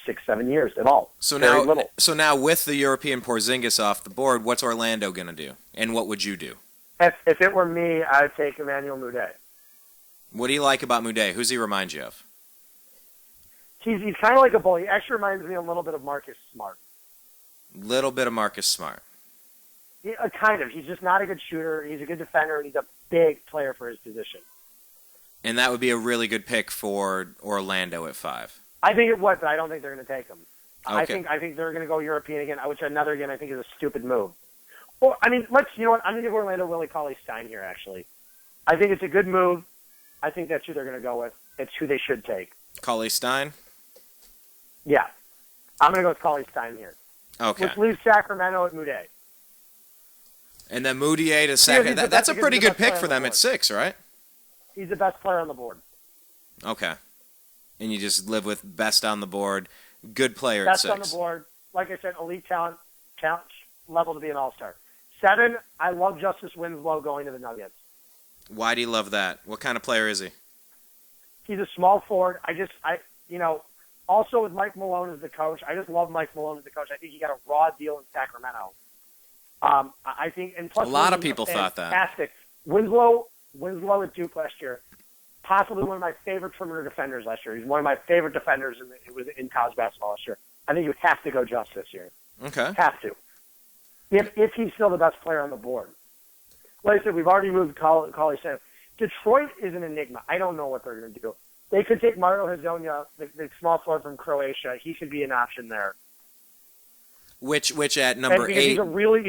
6-7 years at all.
So
Very
now,
little.
with the European Porzingis off the board, what's Orlando going to do? And what would you do?
If it were me, I'd take Emmanuel Mudiay.
What do you like about Mudiay? Who's he remind you of?
He's kind of like a bully. He actually reminds me a little bit of Marcus Smart.
Little bit of Marcus Smart.
Yeah, kind of. He's just not a good shooter. He's a good defender, and he's a big player for his position.
And that would be a really good pick for Orlando at 5.
I think it would, but I don't think they're going to take him.
Okay.
I think they're going to go European again, which another again I think is a stupid move. Well, I mean, you know what? I'm going to give Orlando Willie Cauley-Stein here. Actually, I think it's a good move. I think that's who they're going to go with. It's who they should take.
Cauley-Stein?
Yeah, I'm going to go with Cauley-Stein here.
Okay.
Which leaves Sacramento at Mudiay.
And then Mudiay to second. That's a pretty good pick for them at 6, right?
He's the best player on the board.
Okay. And you just live with best on the board, good player
Best
at 6.
on the board. Like I said, elite talent level to be an all-star. 7, I love Justice Winslow going to the Nuggets.
Why do you love that? What kind of player is he?
He's a small forward. Also with Mike Malone as the coach, I just love Mike Malone as the coach. I think he got a raw deal in Sacramento. I think, and plus
A lot of people thought that.
Fantastic. Winslow at Duke last year, possibly one of my favorite perimeter defenders last year. He's one of my favorite defenders in college basketball last year. I think you have to go Just this year.
Okay.
Have to. If he's still the best player on the board. Like I said, we've already moved Cauley-Stein. Detroit is an enigma. I don't know what they're going to do. They could take Mario Hezonja, the small forward from Croatia. He could be an option there.
Which at number 8?
He's a really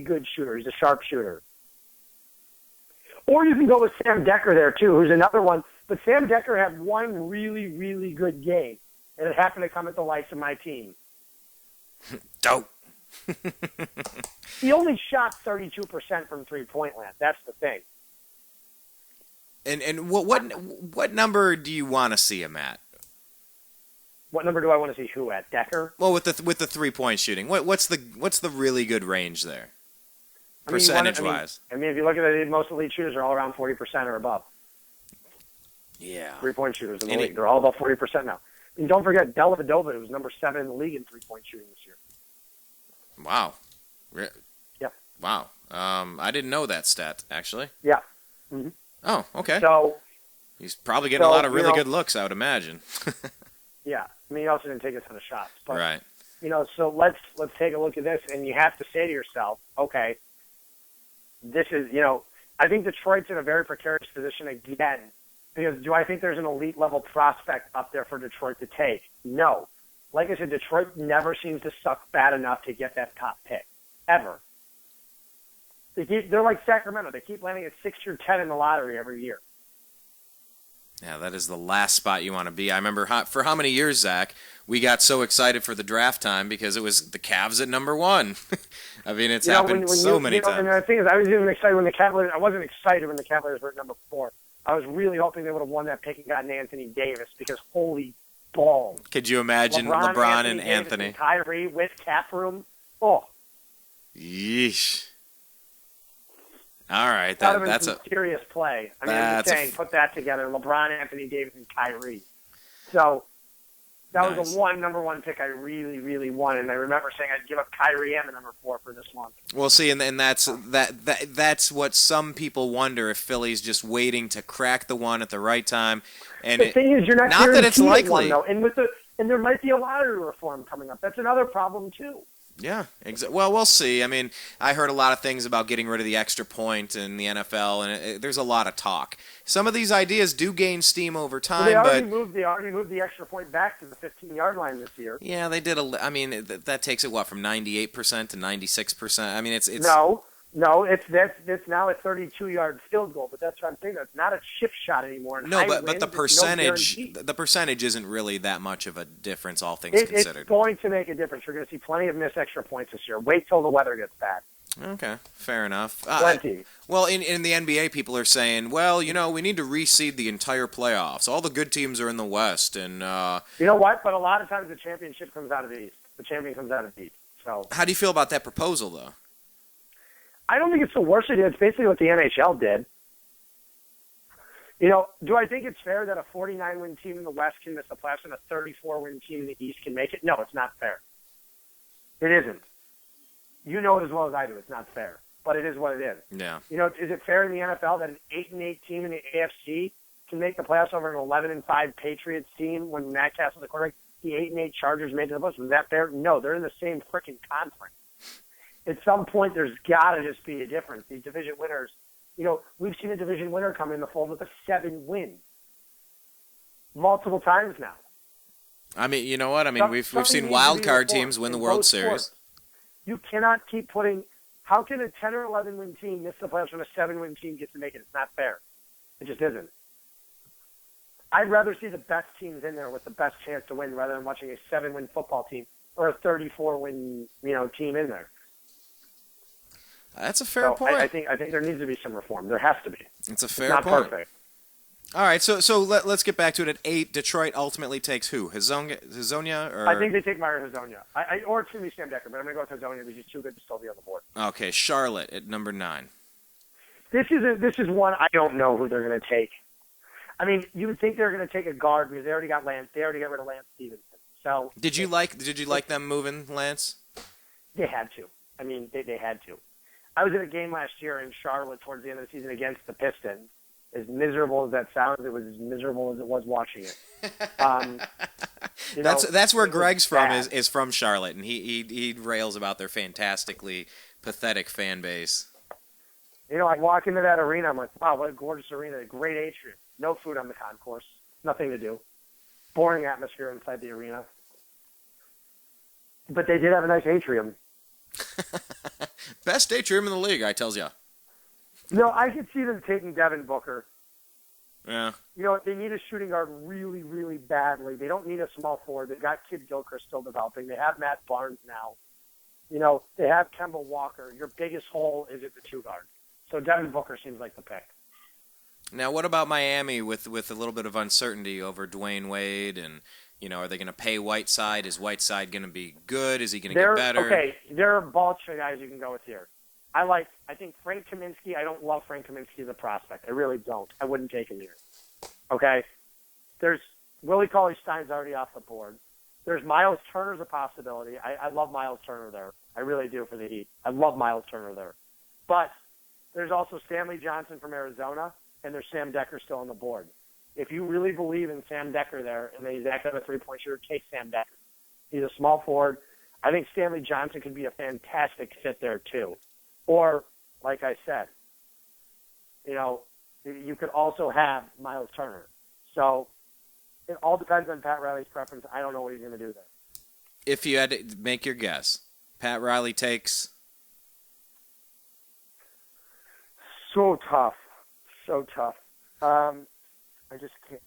good shooter. He's a sharp shooter. Or you can go with Sam Decker there too, who's another one. But Sam Decker had one really, really good game, and it happened to come at the likes of my team.
Dope.
He only shot 32% from three-point land. That's the thing.
And what number do you want to see him at?
What number do I want to see who at? Decker?
Well, with the 3-point shooting, what's the really good range there, percentage-wise?
I mean, if you look at it, most elite shooters are all around 40% or above.
Yeah.
3-point shooters in the league. They're all about 40% now. And don't forget, Dellavedova was number 7 in the league in 3-point shooting this year.
Wow.
Yeah.
Wow. I didn't know that stat, actually.
Yeah. Mm-hmm.
Oh, okay.
So
he's probably getting a lot of really good looks, I would imagine.
Yeah. I mean, he also didn't take a ton of shots. But,
right.
So let's take a look at this, and you have to say to yourself, okay, this is, I think Detroit's in a very precarious position again, because do I think there's an elite level prospect up there for Detroit to take? No. Like I said, Detroit never seems to suck bad enough to get that top pick, ever. They're like Sacramento. They keep landing at 6 or 10 in the lottery every year.
Yeah, that is the last spot you want to be. I remember for how many years, Zach, we got so excited for the draft time because it was the Cavs at number 1. I mean, it's happened so many times.
And the thing is, I was even excited when the Cavaliers. I wasn't excited when the Cavaliers were at number 4. I was really hoping they would have won that pick and gotten Anthony Davis because holy balls.
Could you imagine LeBron and Anthony?
And Kyrie with cap room. Oh.
Yeesh. All right, that's a
serious play. I mean, I'm just saying, put that together: LeBron, Anthony Davis, and Kyrie. So that was the number one pick I really, really wanted. And I remember saying I'd give up Kyrie and the number 4 for this one.
Well, see, and that's what some people wonder if Philly's just waiting to crack the one at the right time. And
the thing is, you're not
that it's likely.
One, though. And there might be a lottery reform coming up. That's another problem too.
Yeah, well, we'll see. I mean, I heard a lot of things about getting rid of the extra point in the NFL, and there's a lot of talk. Some of these ideas do gain steam over time,
they already moved the extra point back to the 15-yard line this year.
Yeah, they did. I mean, that takes it from 98% to 96%. I mean, it's
No, it's now a 32-yard field goal, but that's what I'm saying. It's not a chip shot anymore.
No, but the percentage isn't really that much of a difference, all things considered.
It's going to make a difference. You're going to see plenty of missed extra points this year. Wait till the weather gets bad.
Okay, fair enough.
Plenty.
Well, in the NBA, people are saying, well, we need to reseed the entire playoffs. All the good teams are in the West, and
you know what? But a lot of times the championship comes out of the East. The champion comes out of the East. So
how do you feel about that proposal, though?
I don't think it's the worst idea. It's basically what the NHL did. Do I think it's fair that a 49-win team in the West can miss the playoffs and a 34-win team in the East can make it? No, it's not fair. It isn't. You know it as well as I do. It's not fair, but it is what it is.
Yeah.
Is it fair in the NFL that an 8-8 team in the AFC can make the playoffs over an 11-5 Patriots team when Matt Castle's the quarterback? The 8-8 Chargers made it to the playoffs. Was that fair? No, they're in the same freaking conference. At some point, there's got to just be a difference. These division winners, we've seen a division winner come in the fold with a 7-win multiple times now.
I mean, you know what? I mean, we've seen wild card teams win the World Series.
You cannot keep putting. How can a 10 or 11-win team miss the playoffs when a 7-win team gets to make it? It's not fair. It just isn't. I'd rather see the best teams in there with the best chance to win rather than watching a 7-win football team or a 34-win, team in there.
That's a fair point.
I think there needs to be some reform. There has to be.
It's a fair
point.
Not
Perfect.
All right, so let's get back to it. At 8, Detroit ultimately takes who? Hazonia? Or?
I think they take Meyer Hazonia. Or it's going to be Sam Decker, but I'm going to go with Hazonia because he's too good to still be on the board.
Okay, Charlotte at number 9.
This is one I don't know who they're going to take. I mean, you would think they're going to take a guard because they already got Lance. They already got rid of Lance Stevenson. So
did you like them moving Lance?
They had to. I mean, they had to. I was at a game last year in Charlotte towards the end of the season against the Pistons. As miserable as that sounds, it was as miserable as it was watching it.
That's where Greg's from is from Charlotte, and he rails about their fantastically pathetic fan base.
I walk into that arena, I'm like, wow, what a gorgeous arena, a great atrium. No food on the concourse, nothing to do. Boring atmosphere inside the arena. But they did have a nice atrium.
Best atrium in the league, I tells ya.
No, I could see them taking Devin Booker.
Yeah.
They need a shooting guard really, really badly. They don't need a small forward. They've got Kid Gilchrist still developing. They have Matt Barnes now. They have Kemba Walker. Your biggest hole is at the 2 guard. So Devin Booker seems like the pick.
Now, what about Miami with a little bit of uncertainty over Dwyane Wade and, are they going to pay Whiteside? Is Whiteside going to be good? Is he going to get better?
Okay, there are ball guys you can go with here. I think Frank Kaminsky. I don't love Frank Kaminsky as a prospect. I really don't. I wouldn't take him here. Okay? There's Willie Cauley-Stein's already off the board. There's Miles Turner's a possibility. I love Miles Turner there. I really do for the Heat. I love Miles Turner there. But there's also Stanley Johnson from Arizona, and there's Sam Decker still on the board. If you really believe in Sam Decker there, and he's that kind of a 3-point shooter, take Sam Decker. He's a small forward. I think Stanley Johnson could be a fantastic fit there too. Or, like I said, you could also have Miles Turner. So it all depends on Pat Riley's preference. I don't know what he's going to do there.
If you had to make your guess, Pat Riley takes?
So tough. I just can't.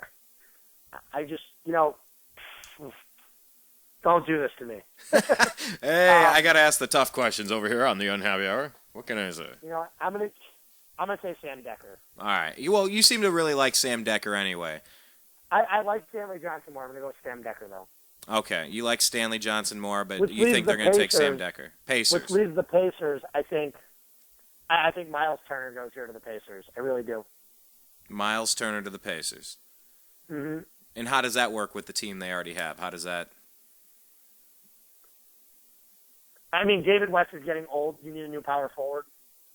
Don't do this to me.
Hey, I got to ask the tough questions over here on the Unhappy Hour. What can I say?
I'm gonna say Sam Decker.
All right. Well, you seem to really like Sam Decker anyway.
I like Stanley Johnson more. I'm gonna go with Sam Decker though.
Okay, you like Stanley Johnson more, but
Which
you think they're going to take Sam Decker. Pacers.
Which leaves the Pacers. I think Miles Turner goes here to the Pacers. I really do.
Miles Turner to the Pacers.
Mm-hmm.
And how does that work with the team they already have? How does that?
I mean, David West is getting old. You need a new power forward.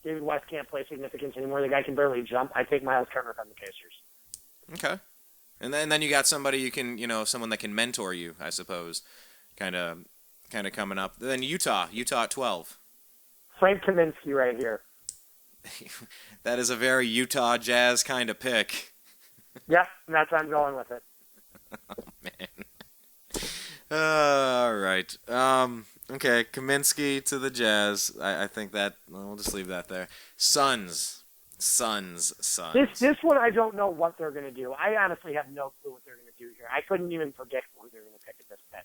David West can't play significance anymore. The guy can barely jump. I take Miles Turner from the Pacers.
Okay. And then you got somebody you can, someone that can mentor you, I suppose, kind of coming up. Then Utah at 12.
Frank Kaminsky right here.
That is a very Utah Jazz kind of pick.
Yep, that's how I'm going with it.
Oh, man. All right. Okay, Kaminsky to the Jazz. I think that we'll just leave that there. Suns.
This one I don't know what they're going to do. I honestly have no clue what they're going to do here. I couldn't even predict what they're going to pick at this point.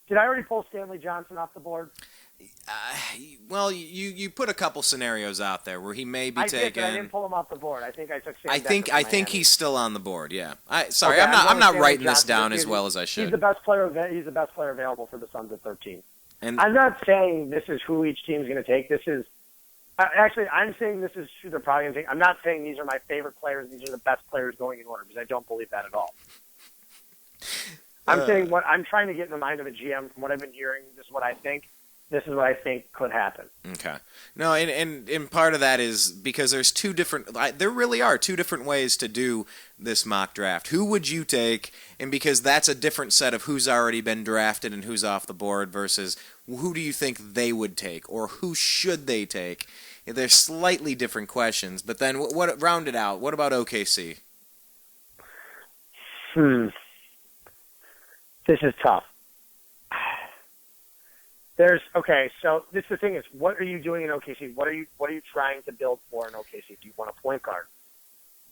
Did I already pull Stanley Johnson off the board?
Well, you put a couple scenarios out there where he may be taken.
Did, but I didn't pull him off the board. I think I took Sam
I think he's still on the board. Yeah. Sorry, okay, I'm not writing this down as well as I should.
He's the best player. He's the best player available for the Suns at 13.
And
I'm not saying this is who each team is going to take. This is Actually, I'm saying this is true. They're probably going to take. I'm not saying these are my favorite players. These are the best players going in order because I don't believe that at all. I'm saying what I'm trying to get in the mind of a GM from what I've been hearing. This is what I think. This is what I think could happen.
Okay. No, and part of that is because there's two different. There really are two different ways to do this mock draft. Who would you take? And because that's a different set of who's already been drafted and who's off the board versus who do you think they would take or who should they take? They're slightly different questions. But then what round it out? What about OKC?
This is tough. So this the thing is, what are you doing in OKC? What are you trying to build for in OKC? Do you want a point guard?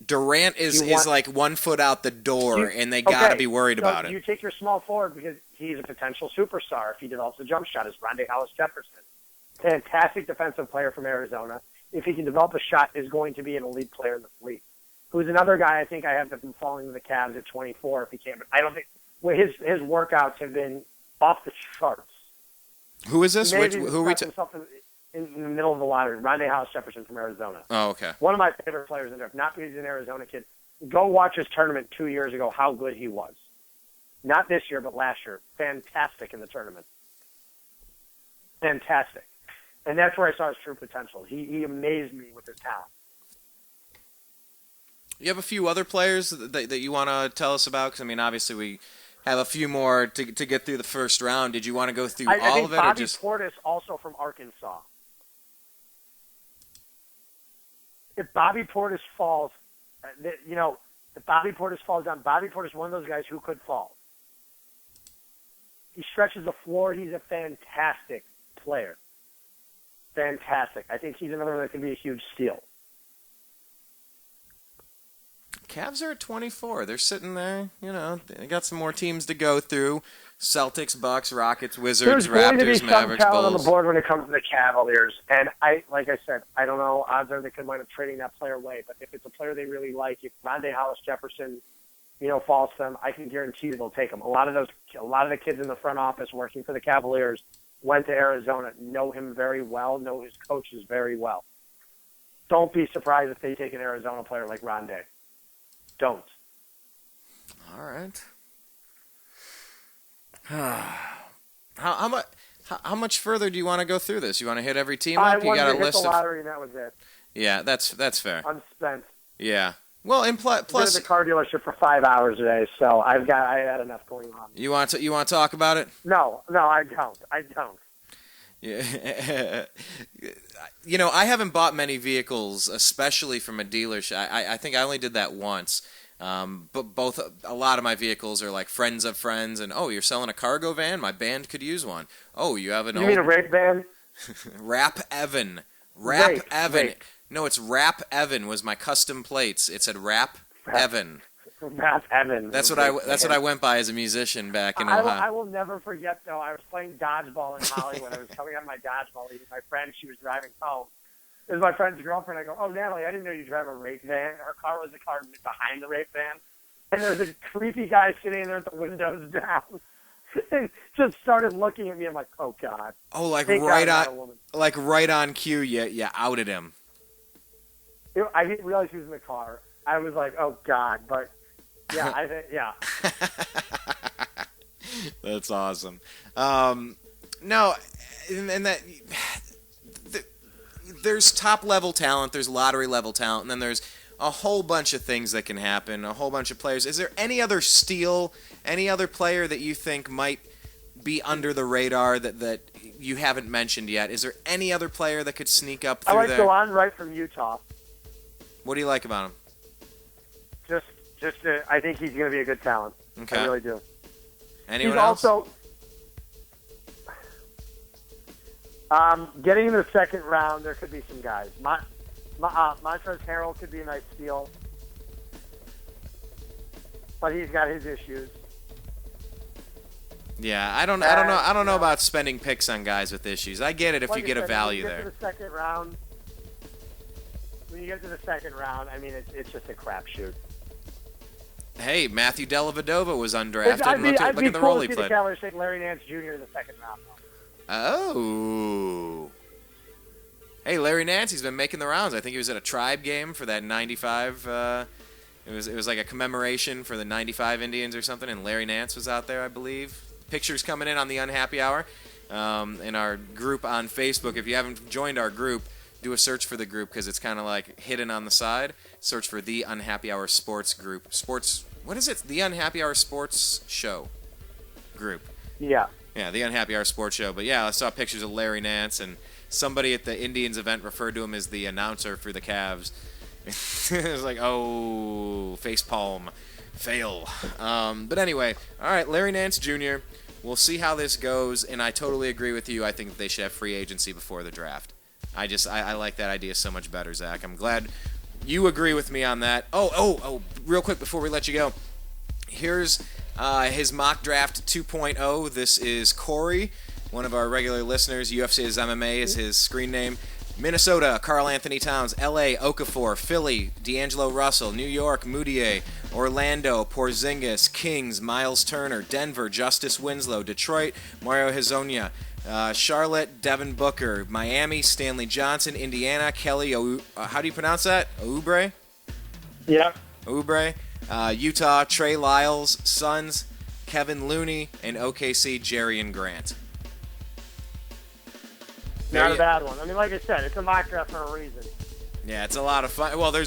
Durant is like 1 foot out the door, and they got to be worried about it.
You take your small forward because he's a potential superstar if he develops a jump shot. Is Rondae Hollis-Jefferson, fantastic defensive player from Arizona. If he can develop a shot, is going to be an elite player in the league. Who's another guy I think I have been falling to the Cavs at 24 if he can. But I don't think his workouts have been off the charts.
Who is this?
Who are we in the middle of the lottery? Rondae Hollis-Jefferson from Arizona.
Oh, okay.
One of my favorite players in there. Not because he's an Arizona kid. Go watch his tournament 2 years ago, how good he was. Not this year, but last year. Fantastic in the tournament. Fantastic. And that's where I saw his true potential. He amazed me with his talent.
You have a few other players that you want to tell us about? Because, I mean, obviously we have a few more to get through the first round. Did you want to go through all of it?
Bobby Portis also from Arkansas. If Bobby Portis falls, if Bobby Portis falls down, Bobby Portis is one of those guys who could fall. He stretches the floor. He's a fantastic player. Fantastic. I think he's another one that could be a huge steal.
Cavs are at 24. They're sitting there. They got some more teams to go through. Celtics, Bucks, Rockets, Wizards, Raptors, Mavericks,
Bulls. On
Bulls.
the board when it comes to the Cavaliers, and like I said, I don't know. Odds are they could wind up trading that player away. But if it's a player they really like, if Rondae Hollis-Jefferson, falls to them, I can guarantee you they'll take him. A lot of the kids in the front office working for the Cavaliers went to Arizona, know him very well, know his coaches very well. Don't be surprised if they take an Arizona player like Rondae. Don't.
All right. How much further do you want to go through this? You want to hit every team up? You got a list
the lottery, and that was it.
Yeah, that's fair.
I'm spent.
Yeah. Well, and plus,
I've been at the car dealership for 5 hours today, so I had enough going on.
You want to talk about it?
No, I don't.
Yeah. I haven't bought many vehicles, especially from a dealership. I think I only did that once. But a lot of my vehicles are like friends of friends, and you're selling a cargo van? My band could use one. Oh, you have an
You mean a rape van?
Rap Evan. Rap Evan.
Rape.
No, it's Rap Evan was my custom plates. It said Rap Evan.
Rap Evan.
That's what I went by as a musician back in Ohio.
I will never forget, though. I was playing dodgeball in Hollywood. I was coming out of my dodgeball league. My friend, she was driving home. It was my friend's girlfriend. I go, "Oh, Natalie, I didn't know you drive a rape van." Her car was the car behind the rape van. And there was a creepy guy sitting there with the windows down. And just started looking at me. I'm like, "Oh, God."
Oh, like
Thank
right
God,
on right on cue, you outed him.
I didn't realize he was in the car. I was like, "Oh, God." But, yeah, I think, yeah.
That's awesome. No, and that... There's top-level talent, there's lottery-level talent, and then there's a whole bunch of things that can happen, a whole bunch of players. Is there any other steal, any other player that you think might be under the radar that you haven't mentioned yet? Is there any other player that could sneak up through there?
I like Dwyane Wright from Utah.
What do you like about him?
I think he's going to be a good talent.
Okay.
I really do.
Anyone else?
Also, getting in the second round, there could be some guys. Montrezl Harrell could be a nice steal, but he's got his issues.
Yeah, I don't know about spending picks on guys with issues. I get it if you get a value there.
When you get to the second round, I mean, it's just a crapshoot.
Hey, Matthew Dellavedova was undrafted. Look at the
cool
role
to
he
see
played.
The Cavaliers take Larry Nance Jr. in the second round.
Oh. Hey, Larry Nance's been making the rounds. I think he was at a Tribe game for that 95. It was like a commemoration for the 95 Indians or something, and Larry Nance was out there, I believe. Pictures coming in on the Unhappy Hour in our group on Facebook. If you haven't joined our group, do a search for the group because it's kind of like hidden on the side. Search for the Unhappy Hour Sports Group. What is it? The Unhappy Hour Sports Show group.
Yeah.
Yeah, the Unhappy Hour Sports Show. But yeah, I saw pictures of Larry Nance, and somebody at the Indians event referred to him as the announcer for the Cavs. It was like, oh, facepalm, fail. But anyway, all right, Larry Nance Jr., we'll see how this goes, and I totally agree with you. I think they should have free agency before the draft. I like that idea so much better, Zach. I'm glad you agree with me on that. Oh, real quick before we let you go, here's his mock draft 2.0. This is Corey, one of our regular listeners. UFC is MMA is his screen name. Minnesota, Karl Anthony Towns. L.A., Okafor. Philly, D'Angelo Russell. New York, Moutier. Orlando, Porzingis. Kings, Miles Turner. Denver, Justice Winslow. Detroit, Mario Hezonja. Charlotte, Devin Booker. Miami, Stanley Johnson. Indiana, Kelly how do you pronounce that? Oubre?
Yeah.
Oubre. Utah, Trey Lyles. Suns, Kevin Looney. And OKC, Jerian Grant.
Not a bad one. I mean, like I said, it's a mock draft for a reason.
Yeah, it's a lot of fun. Well, you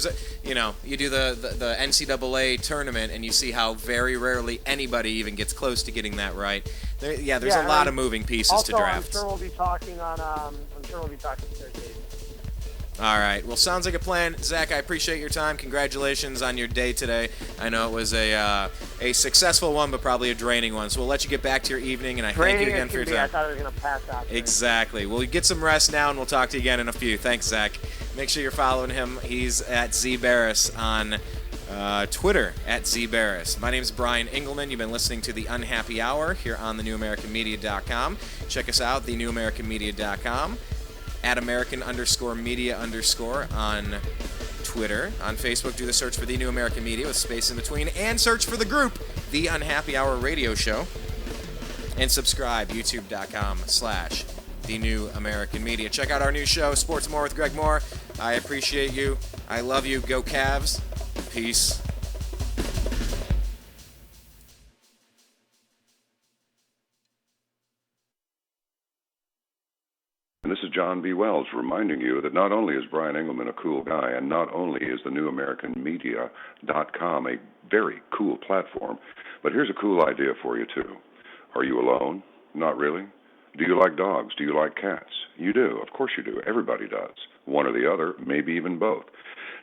do the NCAA tournament, and you see how very rarely anybody even gets close to getting that right. There's a lot of moving pieces to draft.
I'm sure we'll be talking Thursday.
All right. Well, sounds like a plan. Zach, I appreciate your time. Congratulations on your day today. I know it was a successful one, but probably a draining one. So we'll let you get back to your evening, and I thank you again for your time.
I thought I was going to pass out.
Exactly. Well, get some rest now, and we'll talk to you again in a few. Thanks, Zach. Make sure you're following him. He's at Z Baris on Twitter, at Z Baris. My name is Brian Engelman. You've been listening to The Unhappy Hour here on thenewamericanmedia.com. Check us out, thenewamericanmedia.com. At American_media_ on Twitter. On Facebook, do the search for The New American Media with space in between, and search for the group, The Unhappy Hour Radio Show. And subscribe, youtube.com/The New American Media. Check out our new show, Sports More with Greg Moore. I appreciate you. I love you. Go Cavs. Peace.
And this is John B. Wells reminding you that not only is Brian Engelman a cool guy, and not only is the newamericanmedia.com a very cool platform, but here's a cool idea for you, too. Are you alone? Not really. Do you like dogs? Do you like cats? You do. Of course you do. Everybody does. One or the other, maybe even both.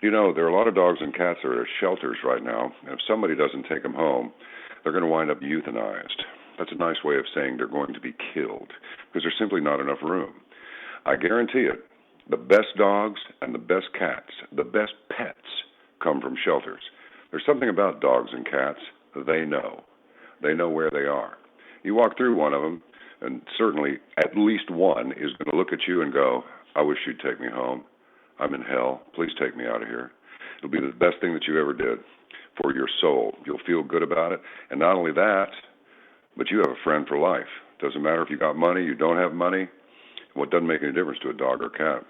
You know, there are a lot of dogs and cats that are at shelters right now, and if somebody doesn't take them home, they're going to wind up euthanized. That's a nice way of saying they're going to be killed, because there's simply not enough room. I guarantee it, the best dogs and the best cats, the best pets come from shelters. There's something about dogs and cats. They know. They know where they are. You walk through one of them, and certainly at least one is going to look at you and go, I wish you'd take me home. I'm in hell. Please take me out of here. It'll be the best thing that you ever did for your soul. You'll feel good about it. And not only that, but you have a friend for life. Doesn't matter if you got money, you don't have money. Well, it doesn't make any difference to a dog or cat.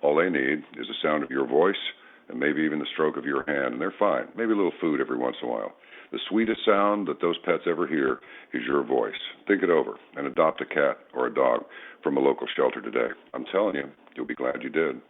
All they need is the sound of your voice and maybe even the stroke of your hand, and they're fine. Maybe a little food every once in a while. The sweetest sound that those pets ever hear is your voice. Think it over and adopt a cat or a dog from a local shelter today. I'm telling you, you'll be glad you did.